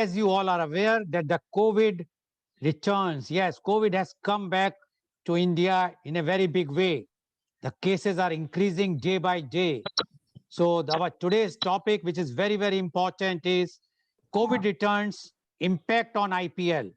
As you all are aware that the COVID returns. Yes, COVID has come back to India in a very big way. The cases are increasing day by day. So our today's topic, which is very, very important, is COVID returns impact on IPL.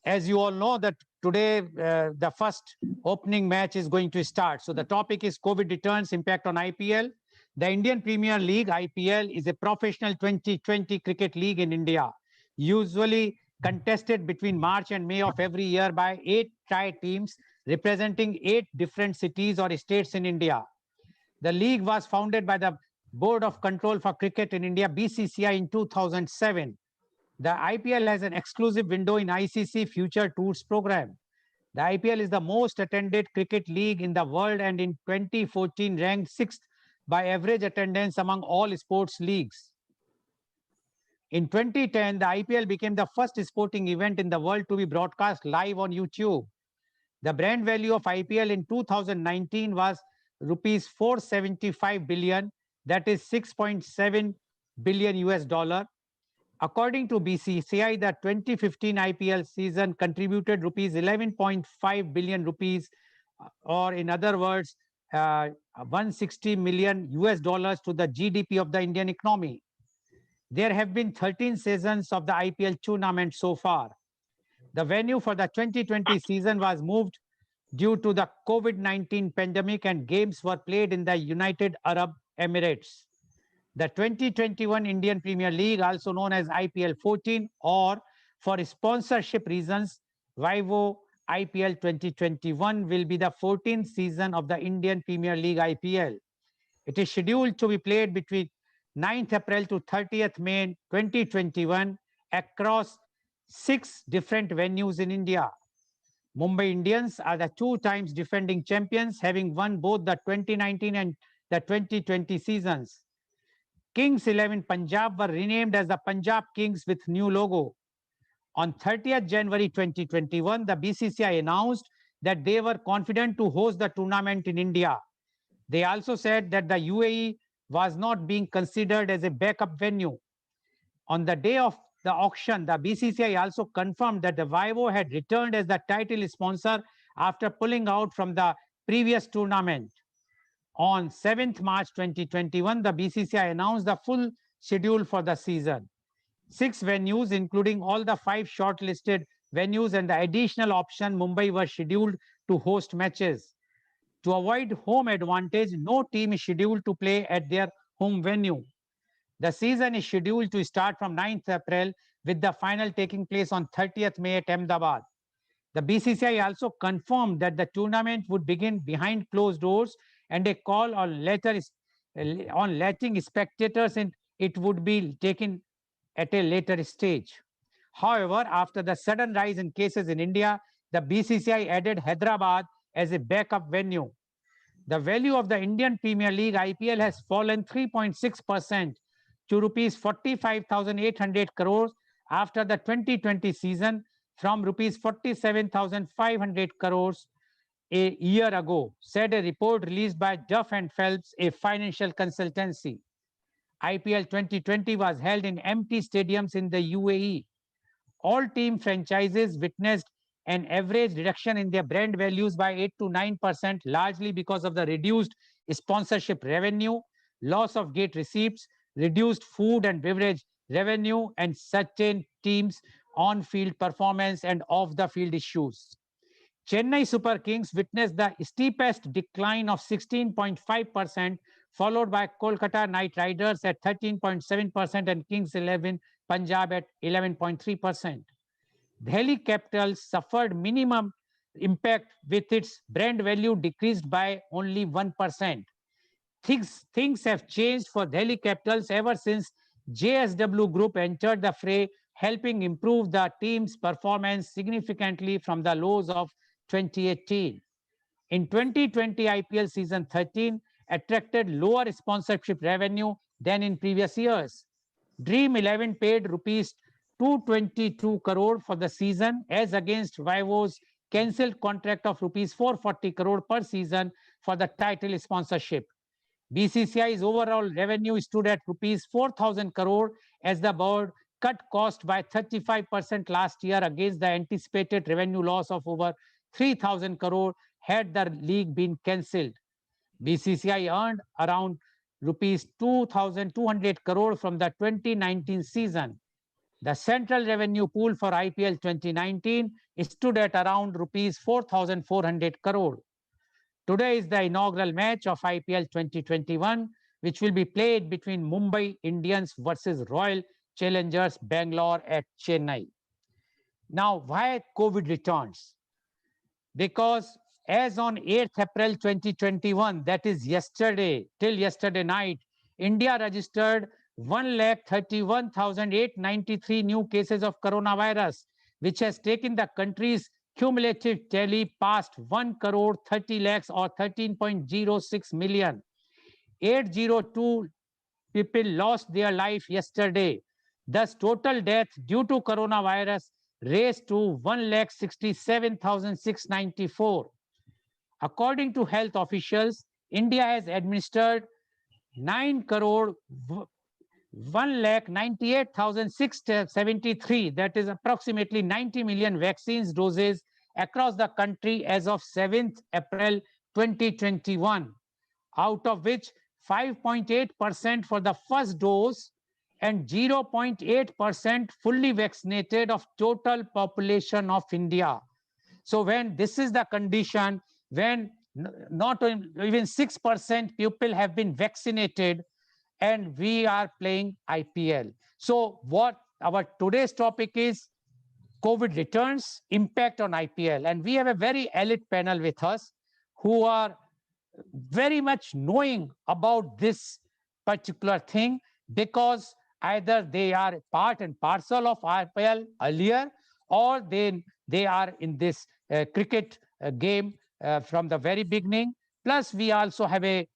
As you all know that today the first opening match is going to start. So the topic is COVID returns impact on IPL. The Indian Premier League, IPL, is a professional 2020 cricket league in India, usually contested between March and May of every year by 8 teams representing 8 different cities or states in India. The league was founded by the Board of Control for Cricket in India, BCCI, in 2007. The IPL has an exclusive window in ICC Future Tours program. The IPL is the most attended cricket league in the world and in 2014 ranked 6th by average attendance among all sports leagues. In 2010, the IPL became the first sporting event in the world to be broadcast live on YouTube. The brand value of IPL in 2019 was rupees 475 billion, that is 6.7 billion US dollar. According to BCCI, the 2015 IPL season contributed rupees 11.5 billion rupees, or in other words, 160 million US dollars to the GDP of the Indian economy. There have been 13 seasons of the IPL tournament so far. The venue for the 2020 season was moved due to the COVID-19 pandemic, and games were played in the United Arab Emirates. The 2021 Indian Premier League, also known as IPL 14, or for sponsorship reasons, Vivo IPL 2021, will be the 14th season of the Indian Premier League IPL. It is scheduled to be played between 9th April to 30th May 2021 across 6 different venues in India. Mumbai Indians are the 2 times defending champions, having won both the 2019 and the 2020 seasons. Kings 11 Punjab were renamed as the Punjab Kings with new logo. On 30th January 2021, the BCCI announced that they were confident to host the tournament in India. They also said that the UAE was not being considered as a backup venue. On the day of the auction, the BCCI also confirmed that the Vivo had returned as the title sponsor after pulling out from the previous tournament. On 7th March 2021, the BCCI announced the full schedule for the season. 6 venues, including all the 5 shortlisted venues and the additional option Mumbai, were scheduled to host matches. To avoid home advantage, no team is scheduled to play at their home venue. The season is scheduled to start from 9th April, with the final taking place on 30th May at Ahmedabad. The BCCI also confirmed that the tournament would begin behind closed doors, and a call on letting spectators in it would be taken at a later stage. However, after the sudden rise in cases in India, the BCCI added Hyderabad as a backup venue. The value of the Indian Premier League IPL has fallen 3.6% to rupees 45,800 crores after the 2020 season, from rupees 47,500 crores a year ago, said a report released by Duff and Phelps, a financial consultancy. IPL 2020 was held in empty stadiums in the UAE. All team franchises witnessed an average reduction in their brand values by 8 to 9%, largely because of the reduced sponsorship revenue, loss of gate receipts, reduced food and beverage revenue, and certain teams' on-field performance and off-the-field issues. Chennai Super Kings witnessed the steepest decline of 16.5%, followed by Kolkata Knight Riders at 13.7% and Kings 11 Punjab at 11.3%. Delhi Capitals suffered minimum impact, with its brand value decreased by only 1%. Things have changed for Delhi Capitals ever since JSW Group entered the fray, helping improve the team's performance significantly from the lows of 2018. In 2020, IPL season 13 attracted lower sponsorship revenue than in previous years. Dream 11 paid rupees 222 crore for the season, as against Vivo's cancelled contract of rupees 440 crore per season for the title sponsorship. BCCI's overall revenue stood at rupees 4,000 crore, as the board cut cost by 35% last year against the anticipated revenue loss of over 3,000 crore had the league been cancelled. BCCI earned around rupees 2,200 crore from the 2019 season. The central revenue pool for IPL 2019 stood at around rupees 4,400 crore. Today is the inaugural match of IPL 2021, which will be played between Mumbai Indians versus Royal Challengers Bangalore at Chennai. Now, why COVID returns? Because as on 8th April 2021, that is yesterday, till yesterday night, India registered 1,31,893 new cases of coronavirus, which has taken the country's cumulative tally past 1 crore 30 lakhs or 13.06 million. 802 people lost their life yesterday. Thus, total death due to coronavirus raised to 1,67,694. According to health officials, India has administered 9 crore 1,98,673, that is approximately 90 million vaccines doses across the country as of 7th April 2021, out of which 5.8% for the first dose and 0.8% fully vaccinated of total population of India. So when this is the condition, when not even 6% people have been vaccinated, and we are playing IPL. So what our today's topic is, COVID returns, impact on IPL. And we have a very elite panel with us who are very much knowing about this particular thing, because either they are part and parcel of IPL earlier, or they are in this cricket game from the very beginning. Plus, we also have a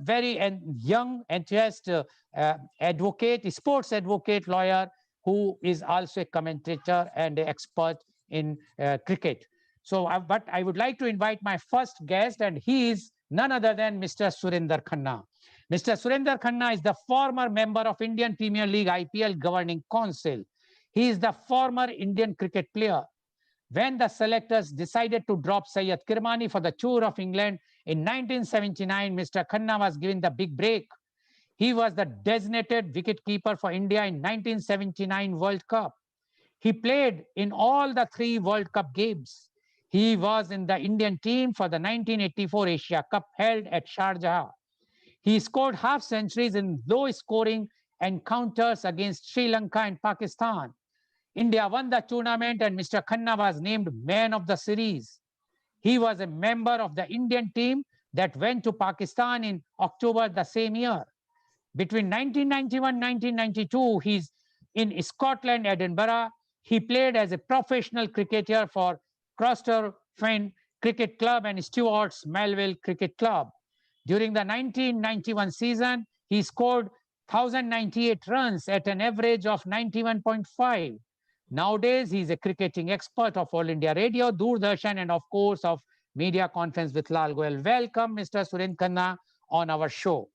very young, enthusiastic advocate, sports advocate, lawyer, who is also a commentator and an expert in cricket. So, but I would like to invite my first guest, and he is none other than Mr. Surender Khanna. Mr. Surender Khanna is the former member of Indian Premier League IPL Governing Council. He is the former Indian cricket player. When the selectors decided to drop Syed Kirmani for the tour of England in 1979, Mr. Khanna was given the big break. He was the designated wicketkeeper for India in 1979 World Cup. He played in all the 3 World Cup games. He was in the Indian team for the 1984 Asia Cup held at Sharjah. He scored half centuries in low-scoring encounters against Sri Lanka and Pakistan. India won the tournament and Mr. Khanna was named man of the series. He was a member of the Indian team that went to Pakistan in October the same year. Between 1991 and 1992, he's in Scotland, Edinburgh. He played as a professional cricketer for Crosster Fen Cricket Club and Stewart's Melville Cricket Club. During the 1991 season, he scored 1,098 runs at an average of 91.5. Nowadays, he's a cricketing expert of All India Radio, Doordarshan, and of course of Media Conference with Lal Goel. Welcome, Mr. Surender Khanna, on our show.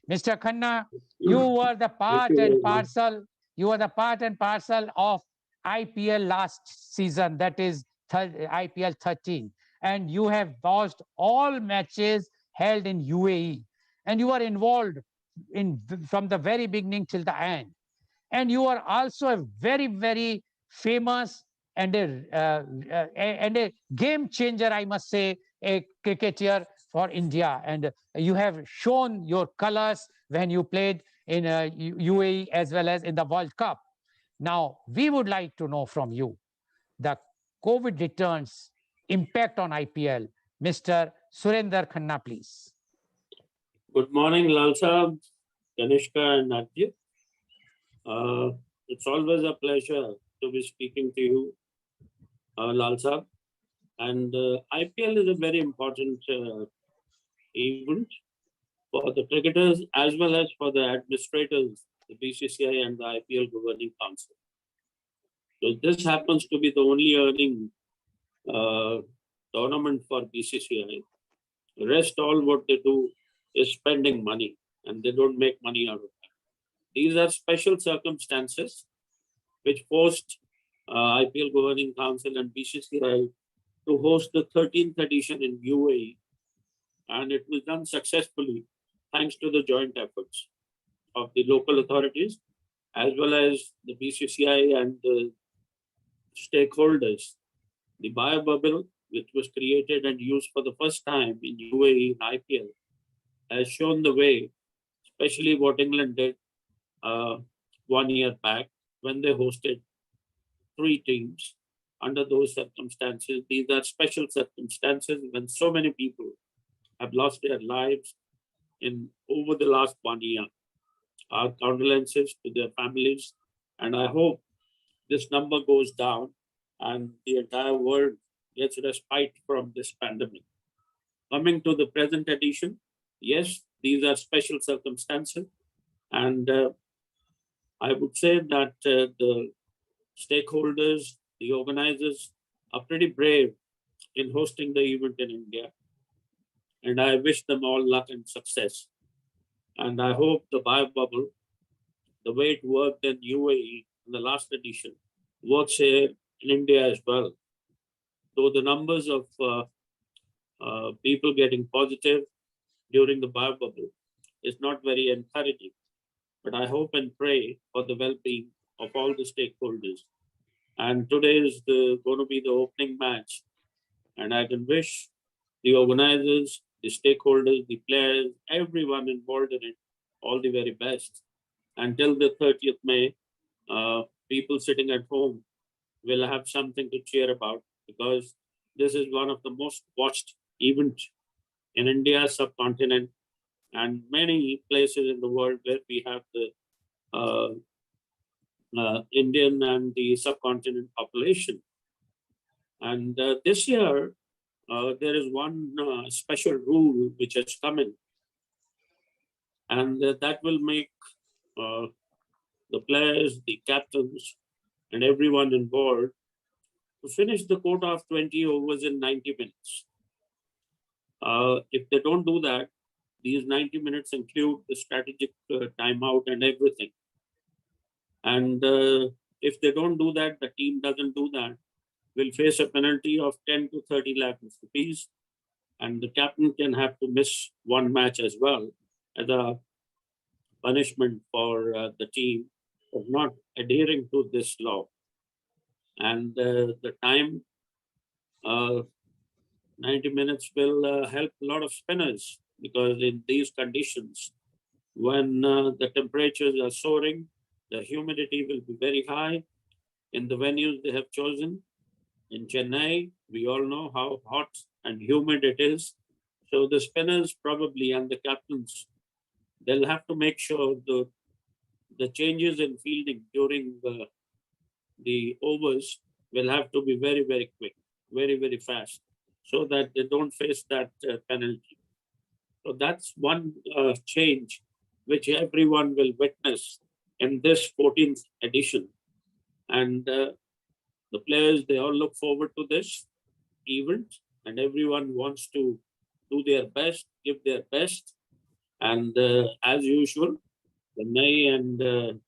Mr. Khanna, you were the part and parcel. You were the part and parcel of IPL last season, that is IPL 13, and you have watched all matches held in UAE, and you were involved in from the very beginning till the end. And you are also a very, very famous and a game changer, I must say, a cricketer for India. And you have shown your colors when you played in UAE as well as in the World Cup. Now, we would like to know from you the COVID returns impact on IPL. Mr. Surender Khanna, please. Good morning, Lal Sahab, Kanishka and Adya. It's always a pleasure to be speaking to you, Lal Sahab. And IPL is a very important event for the cricketers as well as for the administrators, the BCCI and the IPL Governing Council. So this happens to be the only earning tournament for BCCI. The rest, all what they do is spending money, and they don't make money out of that. These are special circumstances which forced IPL Governing Council and BCCI to host the 13th edition in UAE, and it was done successfully thanks to the joint efforts of the local authorities as well as the BCCI and the stakeholders. The bio bubble, which was created and used for the first time in UAE and IPL, has shown the way, especially what England did 1 year back when they hosted 3 teams under those circumstances. These are special circumstances when so many people have lost their lives in over the last 1 year. Our condolences to their families, and I hope this number goes down and the entire world gets respite from this pandemic. Coming to the present edition, yes, these are special circumstances, and I would say that the stakeholders, the organizers are pretty brave in hosting the event in India, and I wish them all luck and success. And I hope the bio bubble, the way it worked in UAE in the last edition, works here in India as well. Though the numbers of people getting positive during the bio bubble is not very encouraging, but I hope and pray for the well-being of all the stakeholders. And today is going to be the opening match, and I can wish the organizers, the stakeholders, the players, everyone involved in it, all the very best. Until the 30th May, people sitting at home will have something to cheer about, because this is one of the most watched events in India, subcontinent, and many places in the world where we have the Indian and the subcontinent population. And this year, there is one special rule which has come in, and that will make the players, the captains, and everyone involved to finish the quota of 20 overs in 90 minutes. If they don't do that, these 90 minutes include the strategic timeout and everything. And if they don't do that, the team doesn't do that, will face a penalty of 10 to 30 lakh rupees. And the captain can have to miss one match as well as a punishment for the team of not adhering to this law. And the time, 90 minutes will help a lot of spinners, because in these conditions, when the temperatures are soaring, the humidity will be very high in the venues they have chosen. In Chennai, we all know how hot and humid it is. So the spinners probably and the captains, they'll have to make sure the changes in fielding during the overs will have to be very, very quick, very, very fast, so that they don't face that penalty. So that's one change which everyone will witness in this 14th edition. And the players, they all look forward to this event, and everyone wants to do their best, give their best. And as usual, Chennai and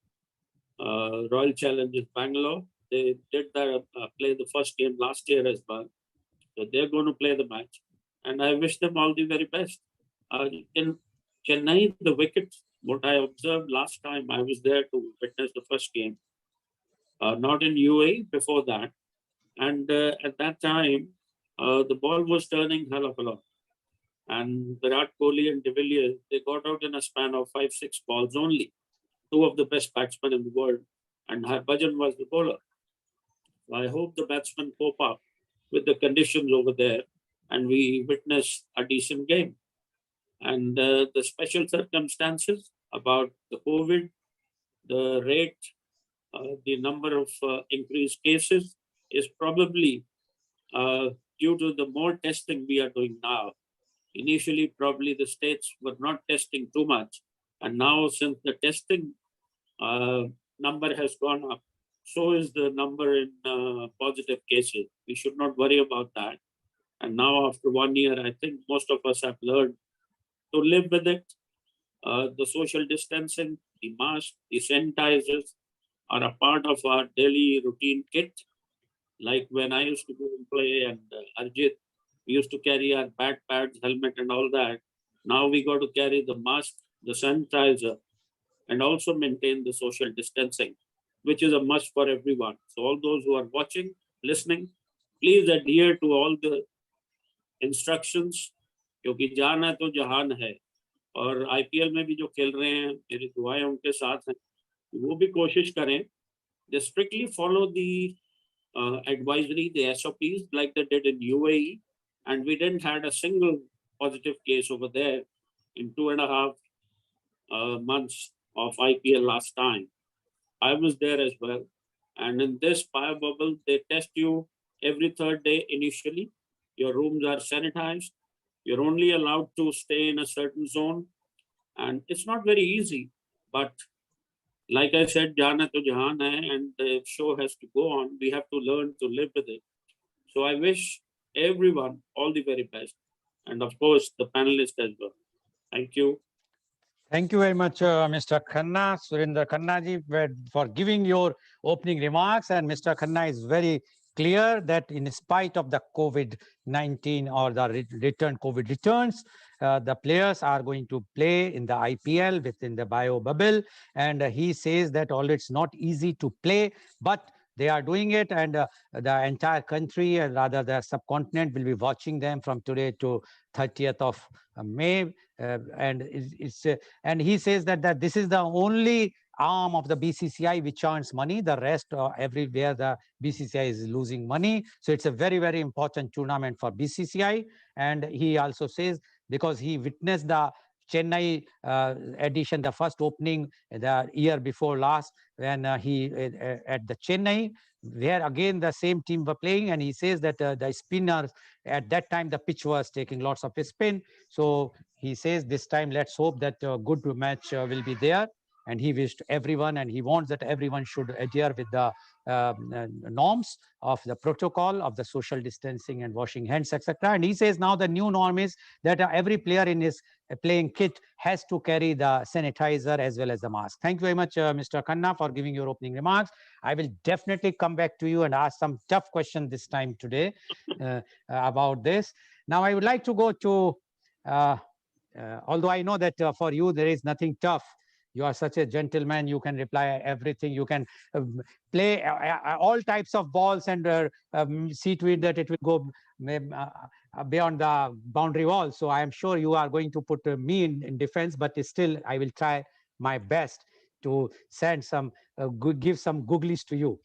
Royal Challengers Bangalore, they did play the first game last year as well. So they're going to play the match, and I wish them all the very best. In Chennai, the wicket, what I observed last time I was there to witness the first game, not in UAE, before that. And at that time, the ball was turning hell of a lot. And Virat Kohli and De Villiers, they got out in a span of 5-6 balls only. Two of the best batsmen in the world, and Harbhajan was the bowler. So I hope the batsmen cope up with the conditions over there, and we witness a decent game. And the special circumstances about the COVID, the rate, the number of increased cases is probably due to the more testing we are doing now. Initially, probably the states were not testing too much. And now, since the testing number has gone up, so is the number in positive cases. We should not worry about that. And now, after 1 year, I think most of us have learned to live with it. The social distancing, the mask, the sanitizers are a part of our daily routine kit. Like when I used to go and play, and Arjit, we used to carry our bat pads, helmet, and all that. Now we got to carry the mask, the sanitizer, and also maintain the social distancing, which is a must for everyone. So all those who are watching, listening, please adhere to all the instructions, क्योंकि जान है तो जहान है. और IPL में भी जो खेल रहे हैं, मेरी दुआएं उनके साथ हैं, वो भी कोशिश करें. They strictly follow the advisory, the SOPs, like they did in UAE, and we didn't had a single positive case over there in 2.5 months of IPL last time. I was there as well. And in this fire bubble, they test you every third day initially. Your rooms are sanitized. You're only allowed to stay in a certain zone. And it's not very easy. But like I said, Jana to Jahan hai, and the show has to go on. We have to learn to live with it. So I wish everyone all the very best. And of course, the panelists as well. Thank you. Thank you very much, Mr. Khanna, Surender Khanna ji, for giving your opening remarks. And Mr. Khanna is very clear that in spite of the COVID-19 or the return COVID returns, the players are going to play in the IPL within the bio bubble. And he says that although it's not easy to play, but they are doing it, and the entire country, and rather the subcontinent, will be watching them from today to 30th of May. And he says that this is the only arm of the BCCI which earns money. The rest, everywhere, the BCCI is losing money. So it's a very, very important tournament for BCCI. And he also says, because he witnessed the Chennai edition, the first opening the year before last, when he at the Chennai, where again the same team were playing, and he says that the spinners at that time the pitch was taking lots of spin. So he says this time let's hope that a good match will be there. And he wished everyone, and he wants that everyone should adhere with the norms of the protocol of the social distancing and washing hands, etc. And he says now the new norm is that every player in his playing kit has to carry the sanitizer as well as the mask. Thank you very much, Mr. Khanna, for giving your opening remarks. I will definitely come back to you and ask some tough questions this time today about this. Now, I would like to go to, although I know that for you there is nothing tough. You are such a gentleman. You can reply everything. You can play all types of balls and see to it that it will go beyond the boundary wall. So I am sure you are going to put me in defense, but still I will try my best to send some, give some googlies to you.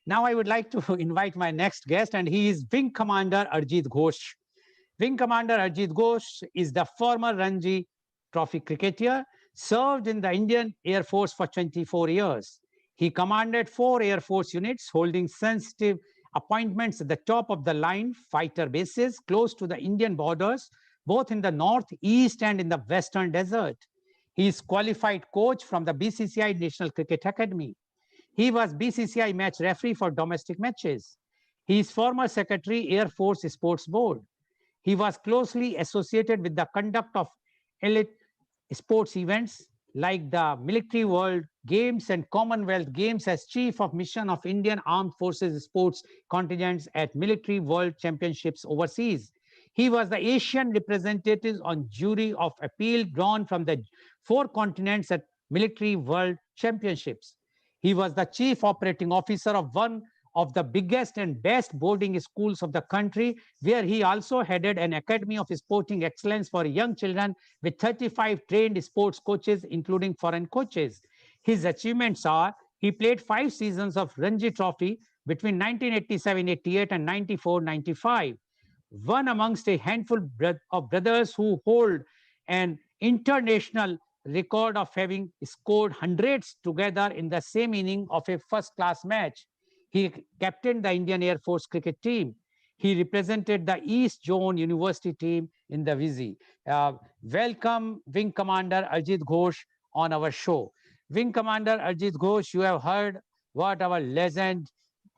Now I would like to invite my next guest, and he is Wing Commander Arjit Ghosh. Wing Commander Arjit Ghosh is the former Ranji Trophy cricketer, served in the Indian Air Force for 24 years. He commanded 4 Air Force units, holding sensitive appointments at the top of the line fighter bases close to the Indian borders, both in the north, east, and in the western desert. He is qualified coach from the BCCI National Cricket Academy. He was BCCI match referee for domestic matches. He is former secretary, Air Force Sports Board. He was closely associated with the conduct of elite sports events like the Military World Games and Commonwealth Games as Chief of Mission of Indian Armed Forces sports contingents at Military World Championships overseas. He was the Asian representative on jury of appeal drawn from the 4 continents at Military World Championships. He was the Chief Operating Officer of one of the biggest and best boarding schools of the country, where he also headed an academy of sporting excellence for young children with 35 trained sports coaches, including foreign coaches. His achievements are: he played 5 seasons of Ranji Trophy between 1987-88 and 94-95, one amongst a handful of brothers who hold an international record of having scored hundreds together in the same inning of a first-class match. He captained the Indian Air Force cricket team. He represented the East Zone University team in the Vizi. Welcome, Wing Commander Arjit Ghosh, on our show. Wing Commander Arjit Ghosh, you have heard what our legend,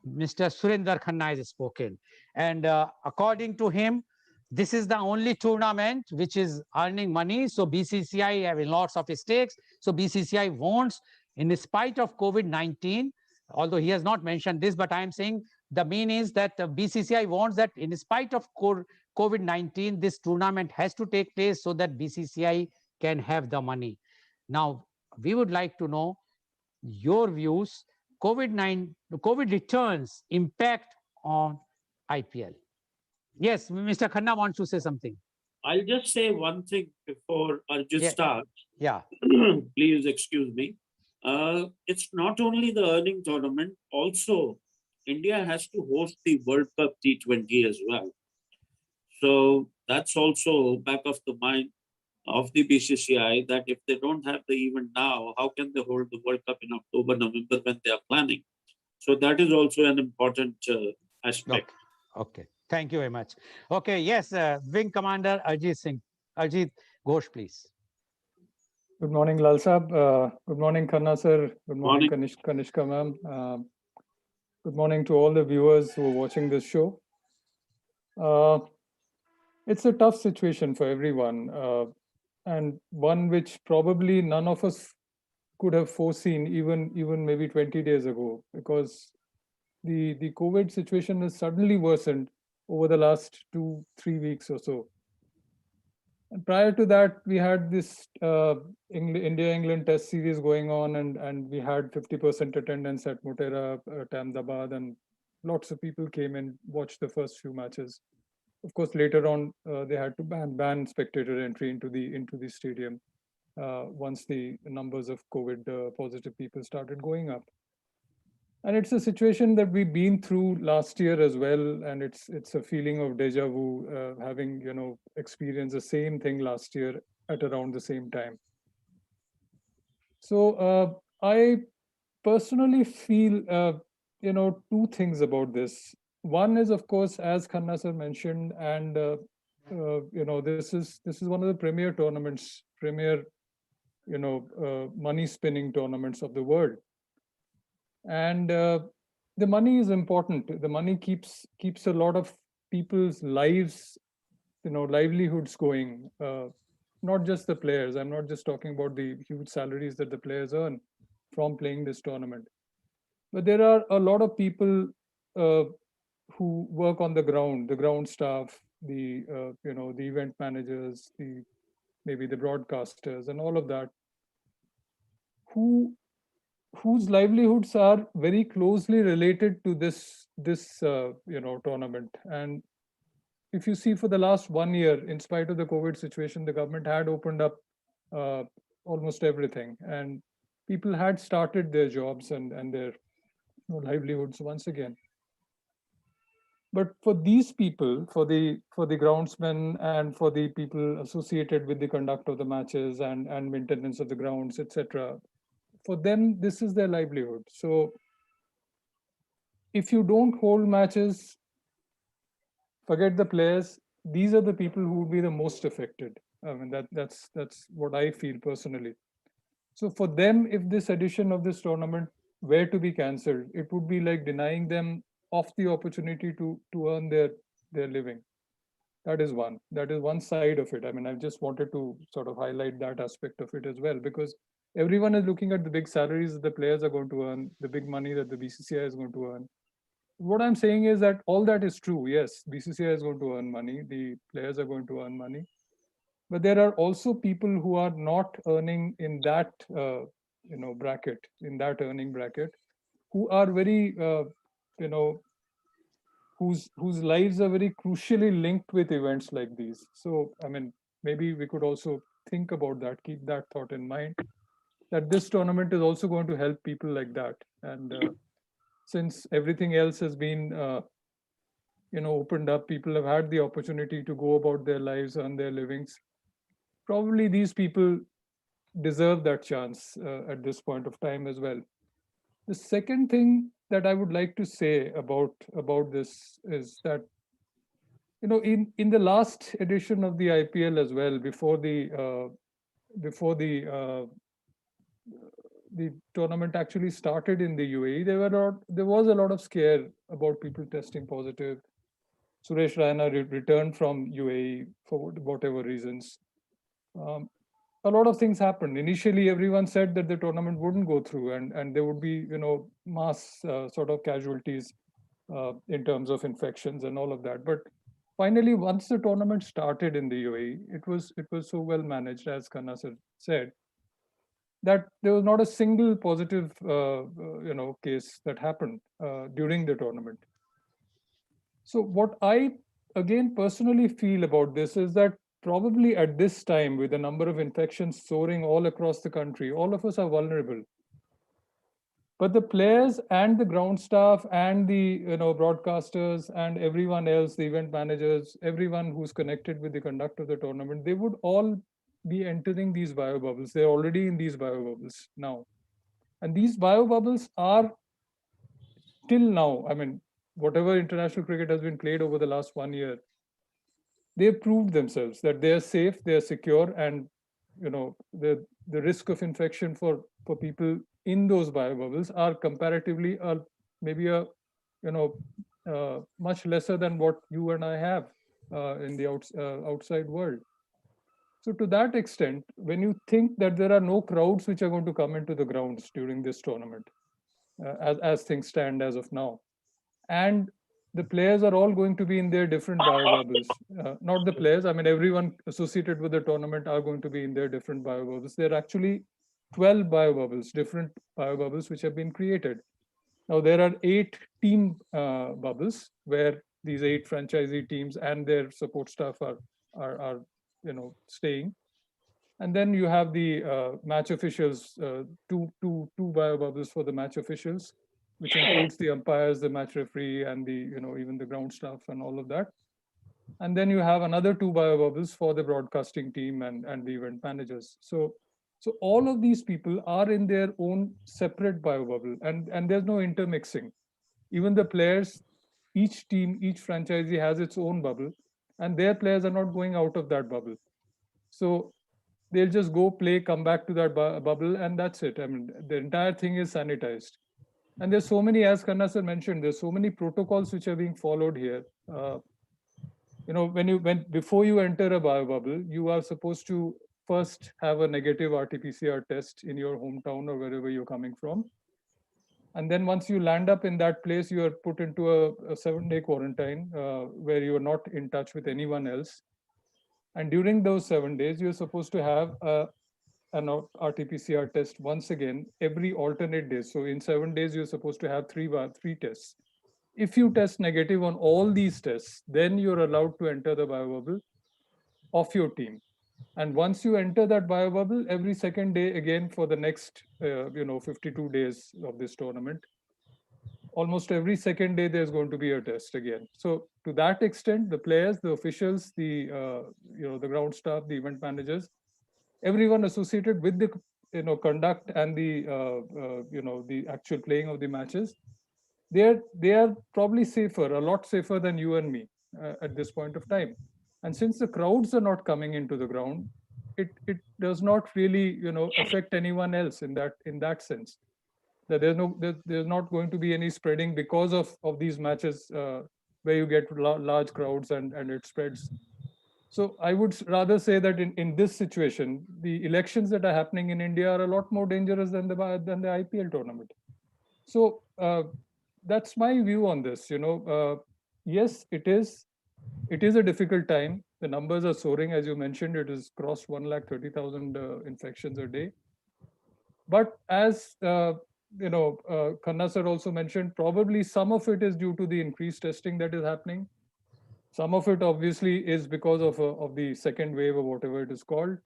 Mr. Surender Khanna, has spoken. And according to him, this is the only tournament which is earning money. So BCCI having lots of stakes. So BCCI wants, in spite of COVID-19, although he has not mentioned this, but I am saying the main is that BCCI wants that in spite of COVID-19, this tournament has to take place so that BCCI can have the money. Now, we would like to know your views, COVID returns impact on IPL. Yes, Mr. Khanna wants to say something. I'll just say one thing before Arjit Yeah. starts. Yeah. Please excuse me. It's not only the earning tournament, also India has to host the World Cup T20 as well. So that's also back of the mind of the BCCI that if they don't have the event now, how can they hold the World Cup in October, November when they are planning? So that is also an important aspect. Okay. Thank you very much. Okay. Yes, Wing Commander Arjit Singh. Arjit Ghosh, please. Good morning, Lal Sahab. Good morning, Khanna sir. Good morning, Morning. Kanishka ma'am. Good morning to all the viewers who are watching this show. It's a tough situation for everyone, and one which probably none of us could have foreseen even maybe 20 days ago, because the COVID situation has suddenly worsened over the last 2-3 weeks or so. And prior to that, we had this India-England Test series going on, and we had 50% attendance at Motera, Ahmedabad, and lots of people came and watched the first few matches. Of course, later on, they had to ban spectator entry into the stadium once the numbers of COVID positive people started going up. And it's a situation that we've been through last year as well, and it's a feeling of deja vu, having experienced the same thing last year at around the same time. So I personally feel two things about this. One is, of course, as Khanna sir mentioned, and this is one of the premier tournaments, premier money spinning tournaments of the world. And the money is important. The money keeps a lot of people's lives, livelihoods going. Not just the players. I'm not just talking about the huge salaries that the players earn from playing this tournament, but there are a lot of people who work on the ground staff, the the event managers, maybe the broadcasters, and all of that, who whose livelihoods are very closely related to this tournament. And if you see, for the last 1 year, in spite of the COVID situation, the government had opened up uh, almost everything, and people had started their jobs and their livelihoods once again. But for these people, for the groundsmen and for the people associated with the conduct of the matches and maintenance of the grounds, etc., for them, this is their livelihood. So if you don't hold matches, forget the players. These are the people who would be the most affected. I mean, that's what I feel personally. So for them, if this edition of this tournament were to be cancelled, it would be like denying them of the opportunity to earn their living. That is one. That is one side of it. I mean, I just wanted to sort of highlight that aspect of it as well, because everyone is looking at the big salaries that the players are going to earn, the big money that the BCCI is going to earn. What I'm saying is that all that is true. Yes, BCCI is going to earn money, the players are going to earn money, but there are also people who are not earning in that bracket, in that earning bracket, who are very you know whose lives are very crucially linked with events like these. So I mean, maybe we could also think about that, keep that thought in mind, that this tournament is also going to help people like that. And since everything else has been opened up, people have had the opportunity to go about their lives, earn their livings. Probably these people deserve that chance at this point of time as well. The second thing that I would like to say about this is that in the last edition of the IPL as well, before the tournament actually started in the UAE, there was a lot of scare about people testing positive. Suresh Raina returned from UAE for whatever reasons. a lot of things happened. Initially, everyone said that the tournament wouldn't go through, and there would be, mass sort of casualties in terms of infections and all of that. But finally, once the tournament started in the UAE, it was so well managed, as Khanna said, that there was not a single positive, case that happened during the tournament. So what I again personally feel about this is that probably at this time, with the number of infections soaring all across the country, all of us are vulnerable. But the players and the ground staff and the broadcasters and everyone else, the event managers, everyone who's connected with the conduct of the tournament, they would all be entering these bio bubbles. They're already in these bio bubbles now. And these bio bubbles are till now, I mean, whatever international cricket has been played over the last 1 year, they've proved themselves that they are safe, they are secure, and the risk of infection for people in those bio bubbles are comparatively maybe a much lesser than what you and I have in the outside world. So to that extent, when you think that there are no crowds which are going to come into the grounds during this tournament, as things stand as of now, and the players are all going to be in their different bio bubbles. Not the players, I mean, everyone associated with the tournament are going to be in their different bio bubbles. There are actually 12 bio bubbles, different bio bubbles, which have been created. Now, there are 8 team bubbles where these 8 franchisee teams and their support staff are staying. And then you have the match officials, two bio bubbles for the match officials, which includes the umpires, the match referee, and the even the ground staff and all of that. And then you have another 2 bio bubbles for the broadcasting team and the event managers. So all of these people are in their own separate bio bubble, and there's no intermixing. Even the players, each team, each franchisee has its own bubble, and their players are not going out of that bubble. So they'll just go play, come back to that bubble, and that's it. I mean, the entire thing is sanitized. And there's so many, as Khanna sir mentioned, there's so many protocols which are being followed here. When before you enter a bio bubble, you are supposed to first have a negative RT-PCR test in your hometown or wherever you're coming from. And then once you land up in that place, you are put into a 7-day quarantine where you are not in touch with anyone else. And during those 7 days, you're supposed to have an RT-PCR test once again every alternate days. So in 7 days, you're supposed to have three tests. If you test negative on all these tests, then you're allowed to enter the bio bubble of your team. And once you enter that bio bubble, every second day again for the next 52 days of this tournament, almost every second day there's going to be a test again. So to that extent, the players, the officials, the the ground staff, the event managers, everyone associated with the conduct and the the actual playing of the matches, they are probably safer, a lot safer than you and me at this point of time. And since the crowds are not coming into the ground, it does not really affect anyone else in that sense. That there's not going to be any spreading because of these matches where you get large crowds and it spreads. So I would rather say that in this situation, the elections that are happening in India are a lot more dangerous than the IPL tournament. So that's my view on this. Yes, it is a difficult time. The numbers are soaring, as you mentioned. It has crossed 130,000 infections a day. But as Khanna sir also mentioned, probably some of it is due to the increased testing that is happening. Some of it obviously is because of the second wave or whatever it is called.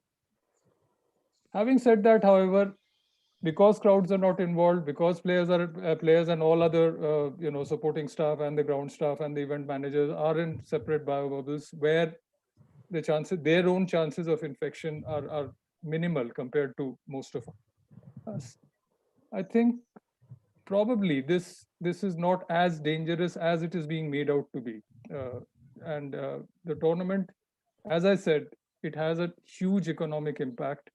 Having said that, however, because crowds are not involved, because players are players and all other supporting staff and the ground staff and the event managers are in separate bio bubbles where their own chances of infection are minimal compared to most of us. I think probably this is not as dangerous as it is being made out to be. And the tournament, as I said, it has a huge economic impact,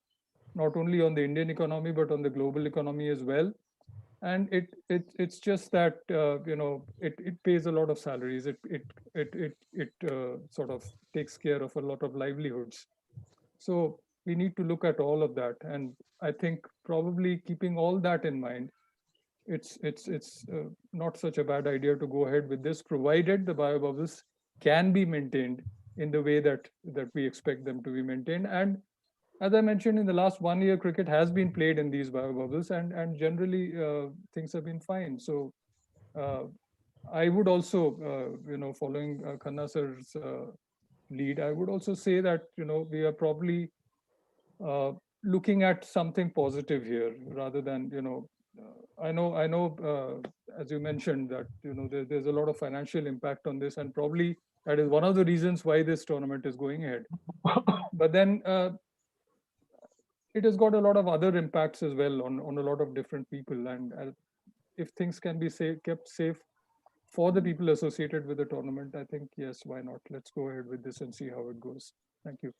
not only on the Indian economy but on the global economy as well. And it's just that it pays a lot of salaries. It sort of takes care of a lot of livelihoods. So we need to look at all of that. And I think probably keeping all that in mind, it's not such a bad idea to go ahead with this, provided the biobubbles can be maintained in the way that we expect them to be maintained. And as I mentioned, in the last 1 year, cricket has been played in these biobubbles, and generally things have been fine. So uh, I would also, following Khanna sir's lead, I would also say that we are probably uh, looking at something positive here rather than I know as you mentioned that there's a lot of financial impact on this, and probably that is one of the reasons why this tournament is going ahead. But then it has got a lot of other impacts as well on a lot of different people, and if things can be kept safe for the people associated with the tournament, I think yes, why not? Let's go ahead with this and see how it goes. Thank you.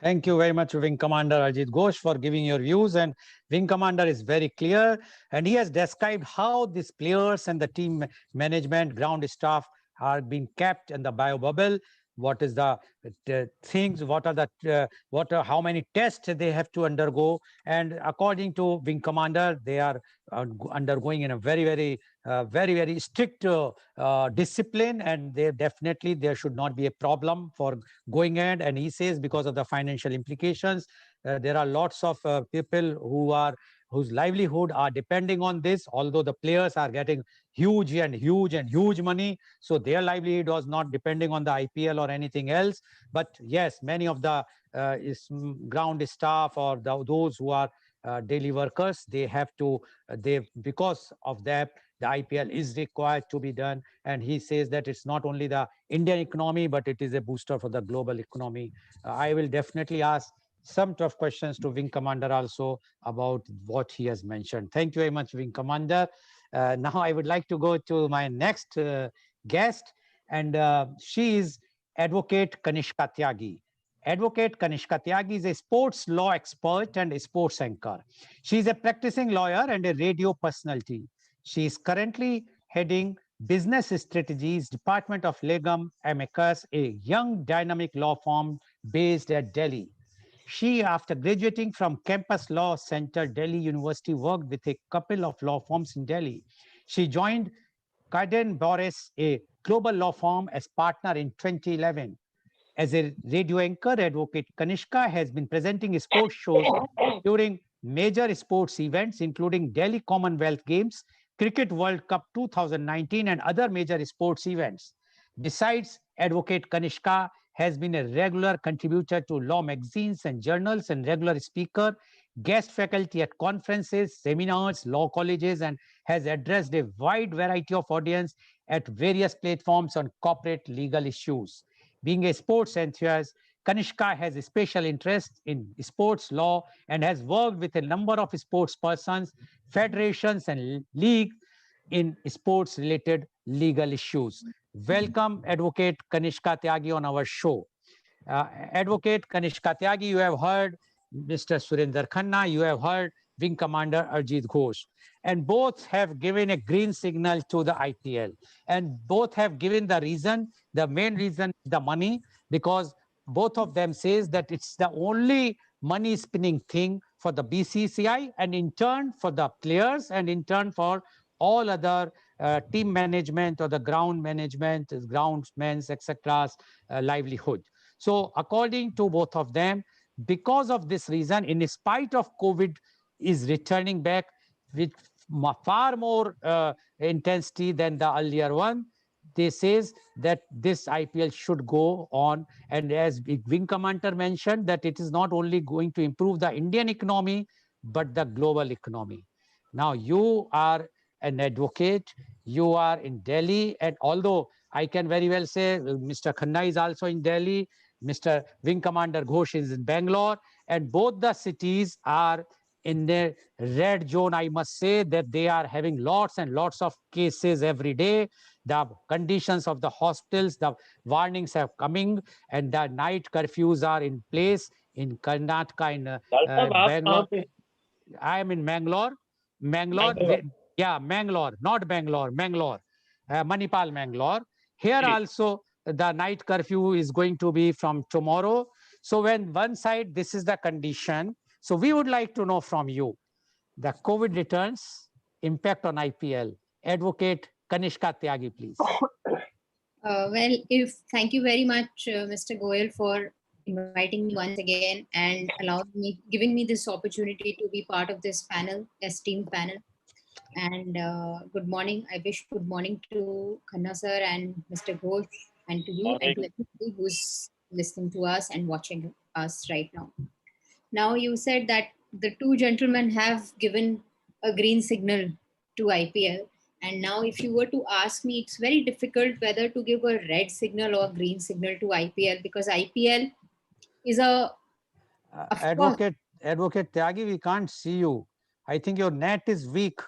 Thank you very much, Wing Commander Ajit Ghosh, for giving your views. And Wing Commander is very clear, and he has described how these players and the team management, ground staff are being kept in the bio bubble. What is the things? What are the how many tests they have to undergo? And according to Wing Commander, they are undergoing in a very strict discipline, and they definitely there should not be a problem for going ahead. And he says because of the financial implications, there are lots of people whose livelihood are depending on this, although the players are getting huge money, so their livelihood was not depending on the IPL or anything else. But yes, many of the ground staff or those who are daily workers, they have to because of that, the IPL is required to be done. And he says that it's not only the Indian economy, but it is a booster for the global economy. I will definitely ask some tough questions to Wing Commander also about what he has mentioned. Thank you very much, Wing Commander. Now I would like to go to my next guest, and she is Advocate Kanishka Tyagi. Advocate Kanishka Tyagi is a sports law expert and a sports anchor. She is a practicing lawyer and a radio personality. She is currently heading Business Strategies Department of Legum Amicus, a young dynamic law firm based at Delhi. She, after graduating from Campus Law Center, Delhi University, worked with a couple of law firms in Delhi. She joined Carden Boris, a global law firm, as partner in 2011. As a radio anchor, Advocate Kanishka has been presenting sports shows during major sports events, including Delhi Commonwealth Games, Cricket World Cup 2019, and other major sports events. Besides, Advocate Kanishka has been a regular contributor to law magazines and journals, and regular speaker, guest faculty at conferences, seminars, law colleges, and has addressed a wide variety of audience at various platforms on corporate legal issues. Being a sports enthusiast, Kanishka has a special interest in sports law and has worked with a number of sports persons, federations, and leagues in sports-related legal issues. Welcome, Advocate Kanishka Tyagi, on our show. Advocate Kanishka Tyagi, you have heard Mr. Surender Khanna, you have heard Wing Commander Ajit Ghosh, and both have given a green signal to the IPL, and both have given the reason. The main reason is the money, because both of them says that it's the only money spinning thing for the BCCI, and in turn for the players, and in turn for all other team management or the ground management, groundsmen, etc. livelihood. So according to both of them, because of this reason, in spite of COVID is returning back with far more intensity than the earlier one, they says that this IPL should go on. And as Wing Commander mentioned, that it is not only going to improve the Indian economy, but the global economy. Now, you are an advocate, you are in Delhi, and although I can very well say Mr. Khanna is also in Delhi, Mr. Wing Commander Ghosh is in Bangalore, and both the cities are in the red zone. I must say that they are having lots and lots of cases every day. The conditions of the hospitals, the warnings are coming, and the night curfews are in place in Karnataka, in साहब आप कहाँ Bangalore. पे? I am in Mangalore. Mangalore, Bangalore. yeah, Mangalore, not Bangalore, Mangalore, Manipal, Mangalore. Here ji. also, the night curfew is going to be from tomorrow. So when one side, this is the condition. So we would like to know from you, the COVID returns, impact on IPL. Advocate Kanishka Tyagi, please. Thank you very much, Mr. Goel, for inviting me once again and giving me this opportunity to be part of this panel, esteemed panel. And good morning. I wish good morning to Khanna sir and Mr. Goel, and to you and to everybody who's listening to us and watching us right now. Now, you said that the two gentlemen have given a green signal to IPL. And now if you were to ask me, it's very difficult whether to give a red signal or green signal to IPL, because IPL is Advocate Tyagi, we can't see you. I think your net is weak.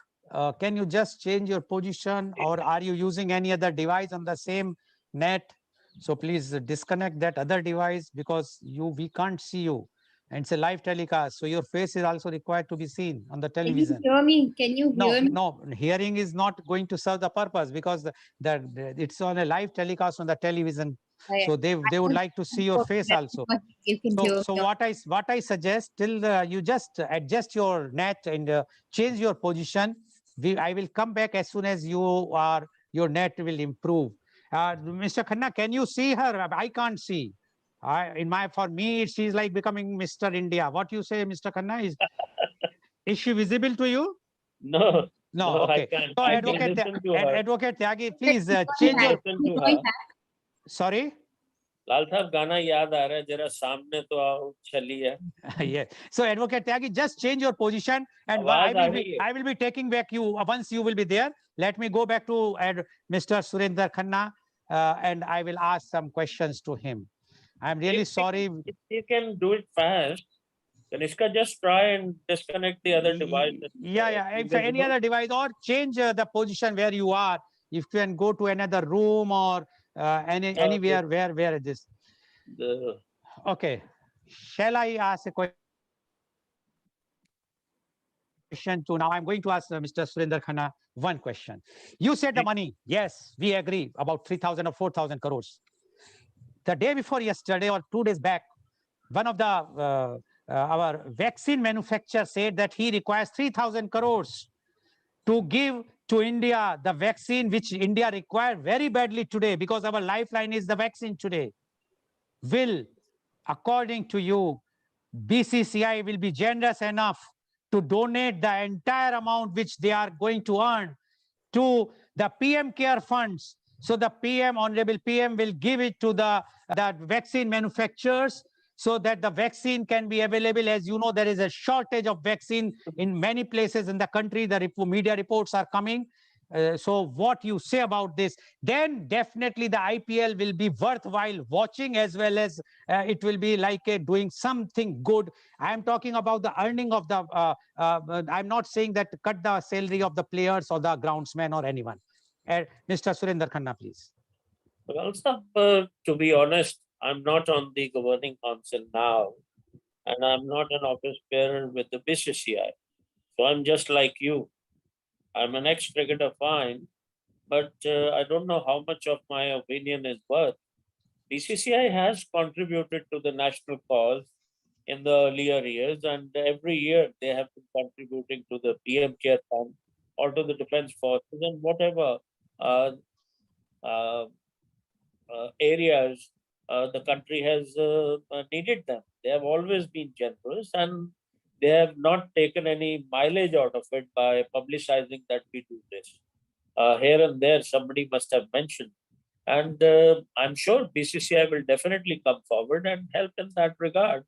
Can you just change your position, or are you using any other device on the same net? So please disconnect that other device, because we can't see you. And it's a live telecast, so your face is also required to be seen on the television. Can you hear me? Can you hear me? No, hearing is not going to serve the purpose, because it's on a live telecast on the television. So they would like to see your face also. You can hear So what I suggest, till you just adjust your net and change your position. I will come back as soon as your net will improve. Mr. Khanna, can you see her? I can't see. For me, she's like becoming Mr. India. What you say, Mr. Khanna? Is she visible to you? No. No, okay. I can't. So I can listen to her. Advocate Tyagi, please I change can your. listen to her. Sorry? लाल साहब गाना याद आ रहा है, जरा सामने तो आओ, चलिए. Yes. So Advocate Tyagi, just change your position, and I will be taking back you once you will be there. Let me go back to Mr. Surender Khanna, and I will ask some questions to him. I'm really sorry. If you can do it fast, Kanishka, just try and disconnect the other device. Yeah. If any other device, or change the position where you are. If you can go to another room or anywhere where it is. Okay. Shall I ask a question to now? I'm going to ask Mr. Surender Khanna one question. You said the money. Yes, we agree about 3,000 or 4,000 crores. The day before yesterday or 2 days back, one of the our vaccine manufacturer said that he requires 3,000 crores to give to India the vaccine which India requires very badly today, because our lifeline is the vaccine today. Will, according to you, BCCI will be generous enough to donate the entire amount which they are going to earn to the PM care funds? So the Honorable PM will give it to the vaccine manufacturers, so that the vaccine can be available. As you know, there is a shortage of vaccine in many places in the country. The media reports are coming. So what you say about this? Then definitely the IPL will be worthwhile watching, as well as it will be like doing something good. I am talking about the earning of the, I'm not saying that cut the salary of the players or the groundsman or anyone. Mr. Surender Khanna, please. Well, sir, to be honest, I'm not on the governing council now, and I'm not an office bearer with the BCCI. So I'm just like you. I'm an ex-cricketer, fine, but I don't know how much of my opinion is worth. BCCI has contributed to the national cause in the earlier years, and every year they have been contributing to the PM Care Fund or to the Defense Forces and whatever areas the country has needed them. They have always been generous, and they have not taken any mileage out of it by publicizing that we do this. Here and there, somebody must have mentioned. And I'm sure BCCI will definitely come forward and help in that regard.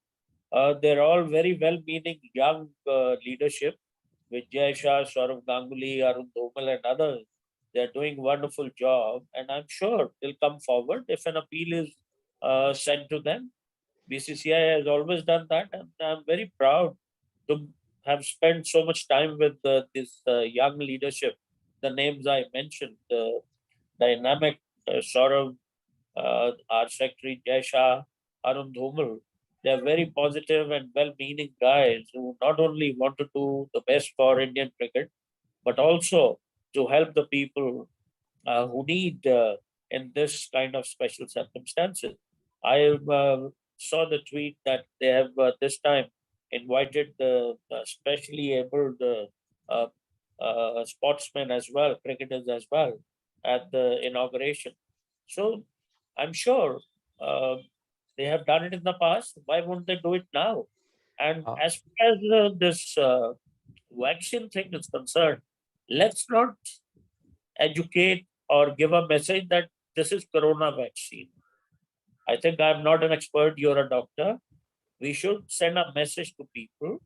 They're all very well-meaning young leadership with Jai Shah, Saurav Ganguly, Arun Dhomal, and others. They're doing a wonderful job, and I'm sure they'll come forward if an appeal is sent to them. BCCI has always done that, and I'm very proud to have spent so much time with this young leadership. The names I mentioned, the dynamic Saurav, our secretary Jai Shah, Arun Dhomal, they're very positive and well-meaning guys who not only want to do the best for Indian cricket, but also to help the people who need in this kind of special circumstances. I saw the tweet that they have this time invited the specially abled sportsmen as well, cricketers as well, at the inauguration. So I'm sure they have done it in the past. Why won't they do it now? And as far as this vaccine thing is concerned, let's not educate or give a message that this is corona vaccine. I think I'm not an expert, you're a doctor. We should send a message to people.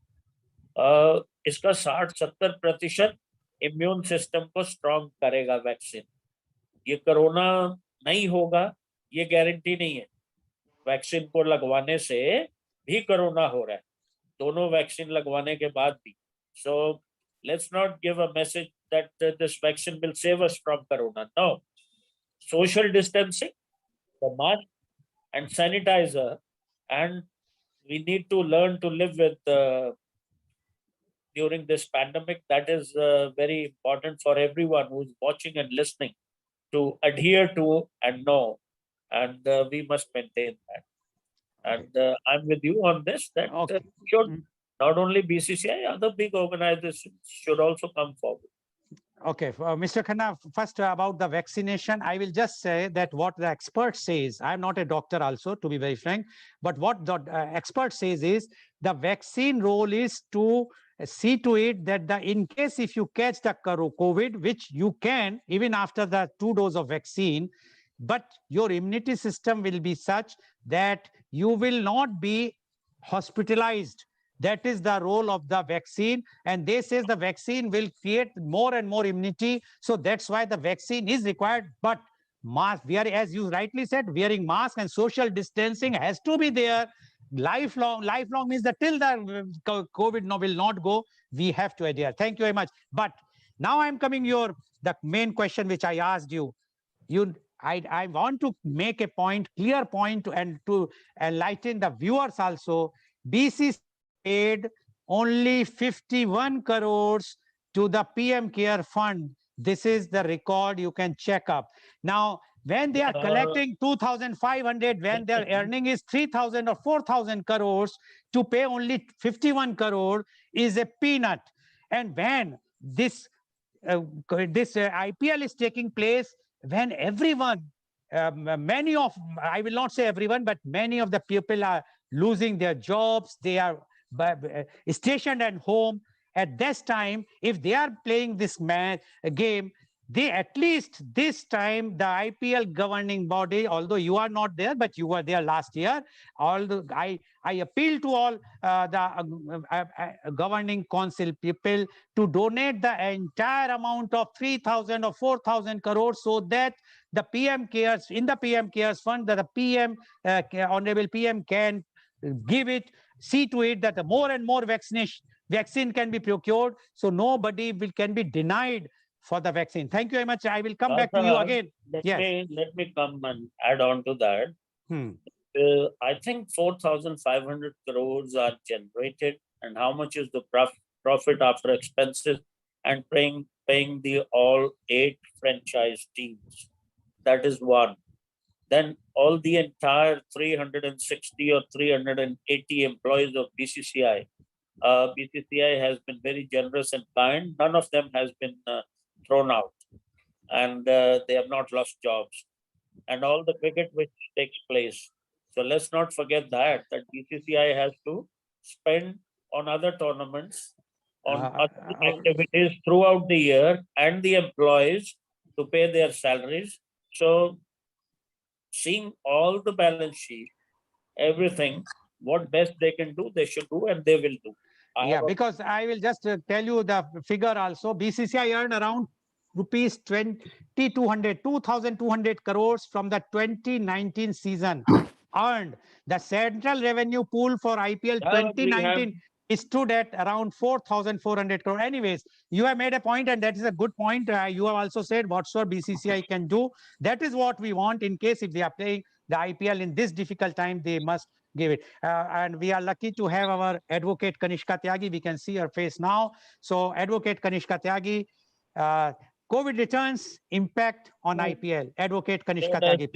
इसका 60-70% immune system को strong करेगा vaccine. ये corona नहीं होगा, ये guarantee नहीं है. Vaccine को लगवाने से भी कोरोना हो रहा है, दोनों वैक्सीन लगवाने के बाद भी. So let's not give a message that this vaccine will save us from corona. No. Social distancing, the mask and sanitizer, and we need to learn to live with during this pandemic. That is very important for everyone who's watching and listening to adhere to and know, and we must maintain that. And I'm with you on this, that should not only BCCI, other big organizations should also come forward. Okay, Mr. Khanna, first about the vaccination, I will just say that what the expert says, I'm not a doctor also, to be very frank, but what the expert says is the vaccine role is to see to it that in case if you catch the COVID, which you can even after the 2 doses of vaccine, but your immunity system will be such that you will not be hospitalized. That is the role of the vaccine, and they says the vaccine will create more and more immunity. So that's why the vaccine is required. But mask, as you rightly said, wearing mask and social distancing has to be there. Lifelong means that till the COVID will not go, we have to adhere. Thank you very much. But now I'm coming the main question which I asked you. I want to make a point, clear point, and to enlighten the viewers also. BCC paid only 51 crores to the PM Care Fund. This is the record, you can check up. Now, when they are collecting 2,500, when their earning is 3,000 or 4,000 crores, to pay only 51 crore is a peanut. And when this IPL is taking place, when everyone, many of, I will not say everyone, but many of the people are losing their jobs, they are stationed at home. At this time, if they are playing this game, they at least this time the IPL governing body, although you are not there, but you were there last year. I appeal to all the governing council people to donate the entire amount of 3,000 or 4,000 crores so that the PM Cares, in the PM Cares Fund, that the PM, Honorable PM can give it, see to it that more and more vaccine can be procured, so nobody can be denied for the vaccine. Thank you very much. I will come back to you again. Let me come and add on to that. I think 4,500 crores are generated, and how much is the profit after expenses and paying the all 8 franchise teams? That is one. Then all the entire 360 or 380 employees of BCCI. BCCI has been very generous and kind. None of them has been thrown out, and they have not lost jobs. And all the cricket which takes place. So let's not forget that BCCI has to spend on other tournaments, on other activities throughout the year, and the employees to pay their salaries. So seeing all the balance sheet, everything, what best they can do, they should do, and they will do. Because I will just tell you the figure also. BCCI earned around rupees 2,200 crores from the 2019 season. Earned the central revenue pool for IPL 2019 stood at around 4,400 crore. Anyways, you have made a point, and that is a good point. You have also said whatsoever BCCI can do, that is what we want. In case if they are playing the IPL in this difficult time, they must give it. And we are lucky to have our advocate Kanishka Tyagi. We can see her face now. So advocate Kanishka Tyagi, COVID returns impact on IPL. Advocate Kanishka Tyagi.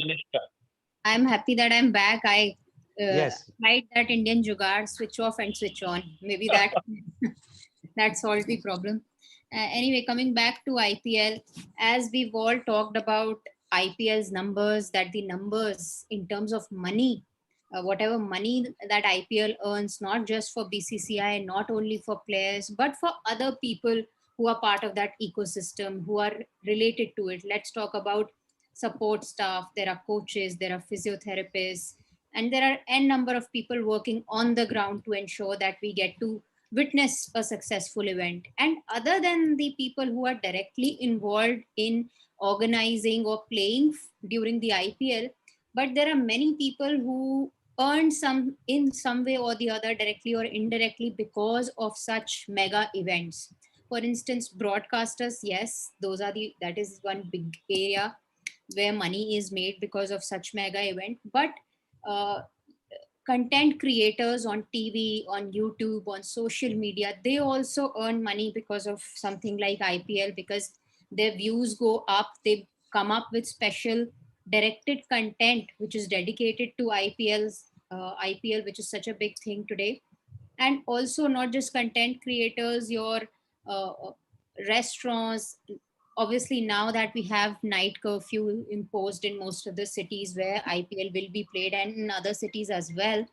I'm happy that I'm back. I Yes. tried that Indian jugaad, switch off and switch on. Maybe that that solves the problem. Anyway, coming back to IPL, as we've all talked about IPL's numbers, that the numbers in terms of money, whatever money that IPL earns, not just for BCCI, not only for players, but for other people who are part of that ecosystem, who are related to it. Let's talk about support staff. There are coaches, there are physiotherapists, and there are n number of people working on the ground to ensure that we get to witness a successful event. And other than the people who are directly involved in organizing or playing during the IPL, but there are many people who earn some in some way or the other, directly or indirectly, because of such mega events. For instance, broadcasters, yes, that is one big area where money is made because of such mega event. But uh, content creators on TV, on YouTube, on social media, they also earn money because of something like IPL, because their views go up. They come up with special directed content which is dedicated to IPL, which is such a big thing today. And also not just content creators, your uh, restaurants. Obviously, now that we have night curfew imposed in most of the cities where IPL will be played, and in other cities as well,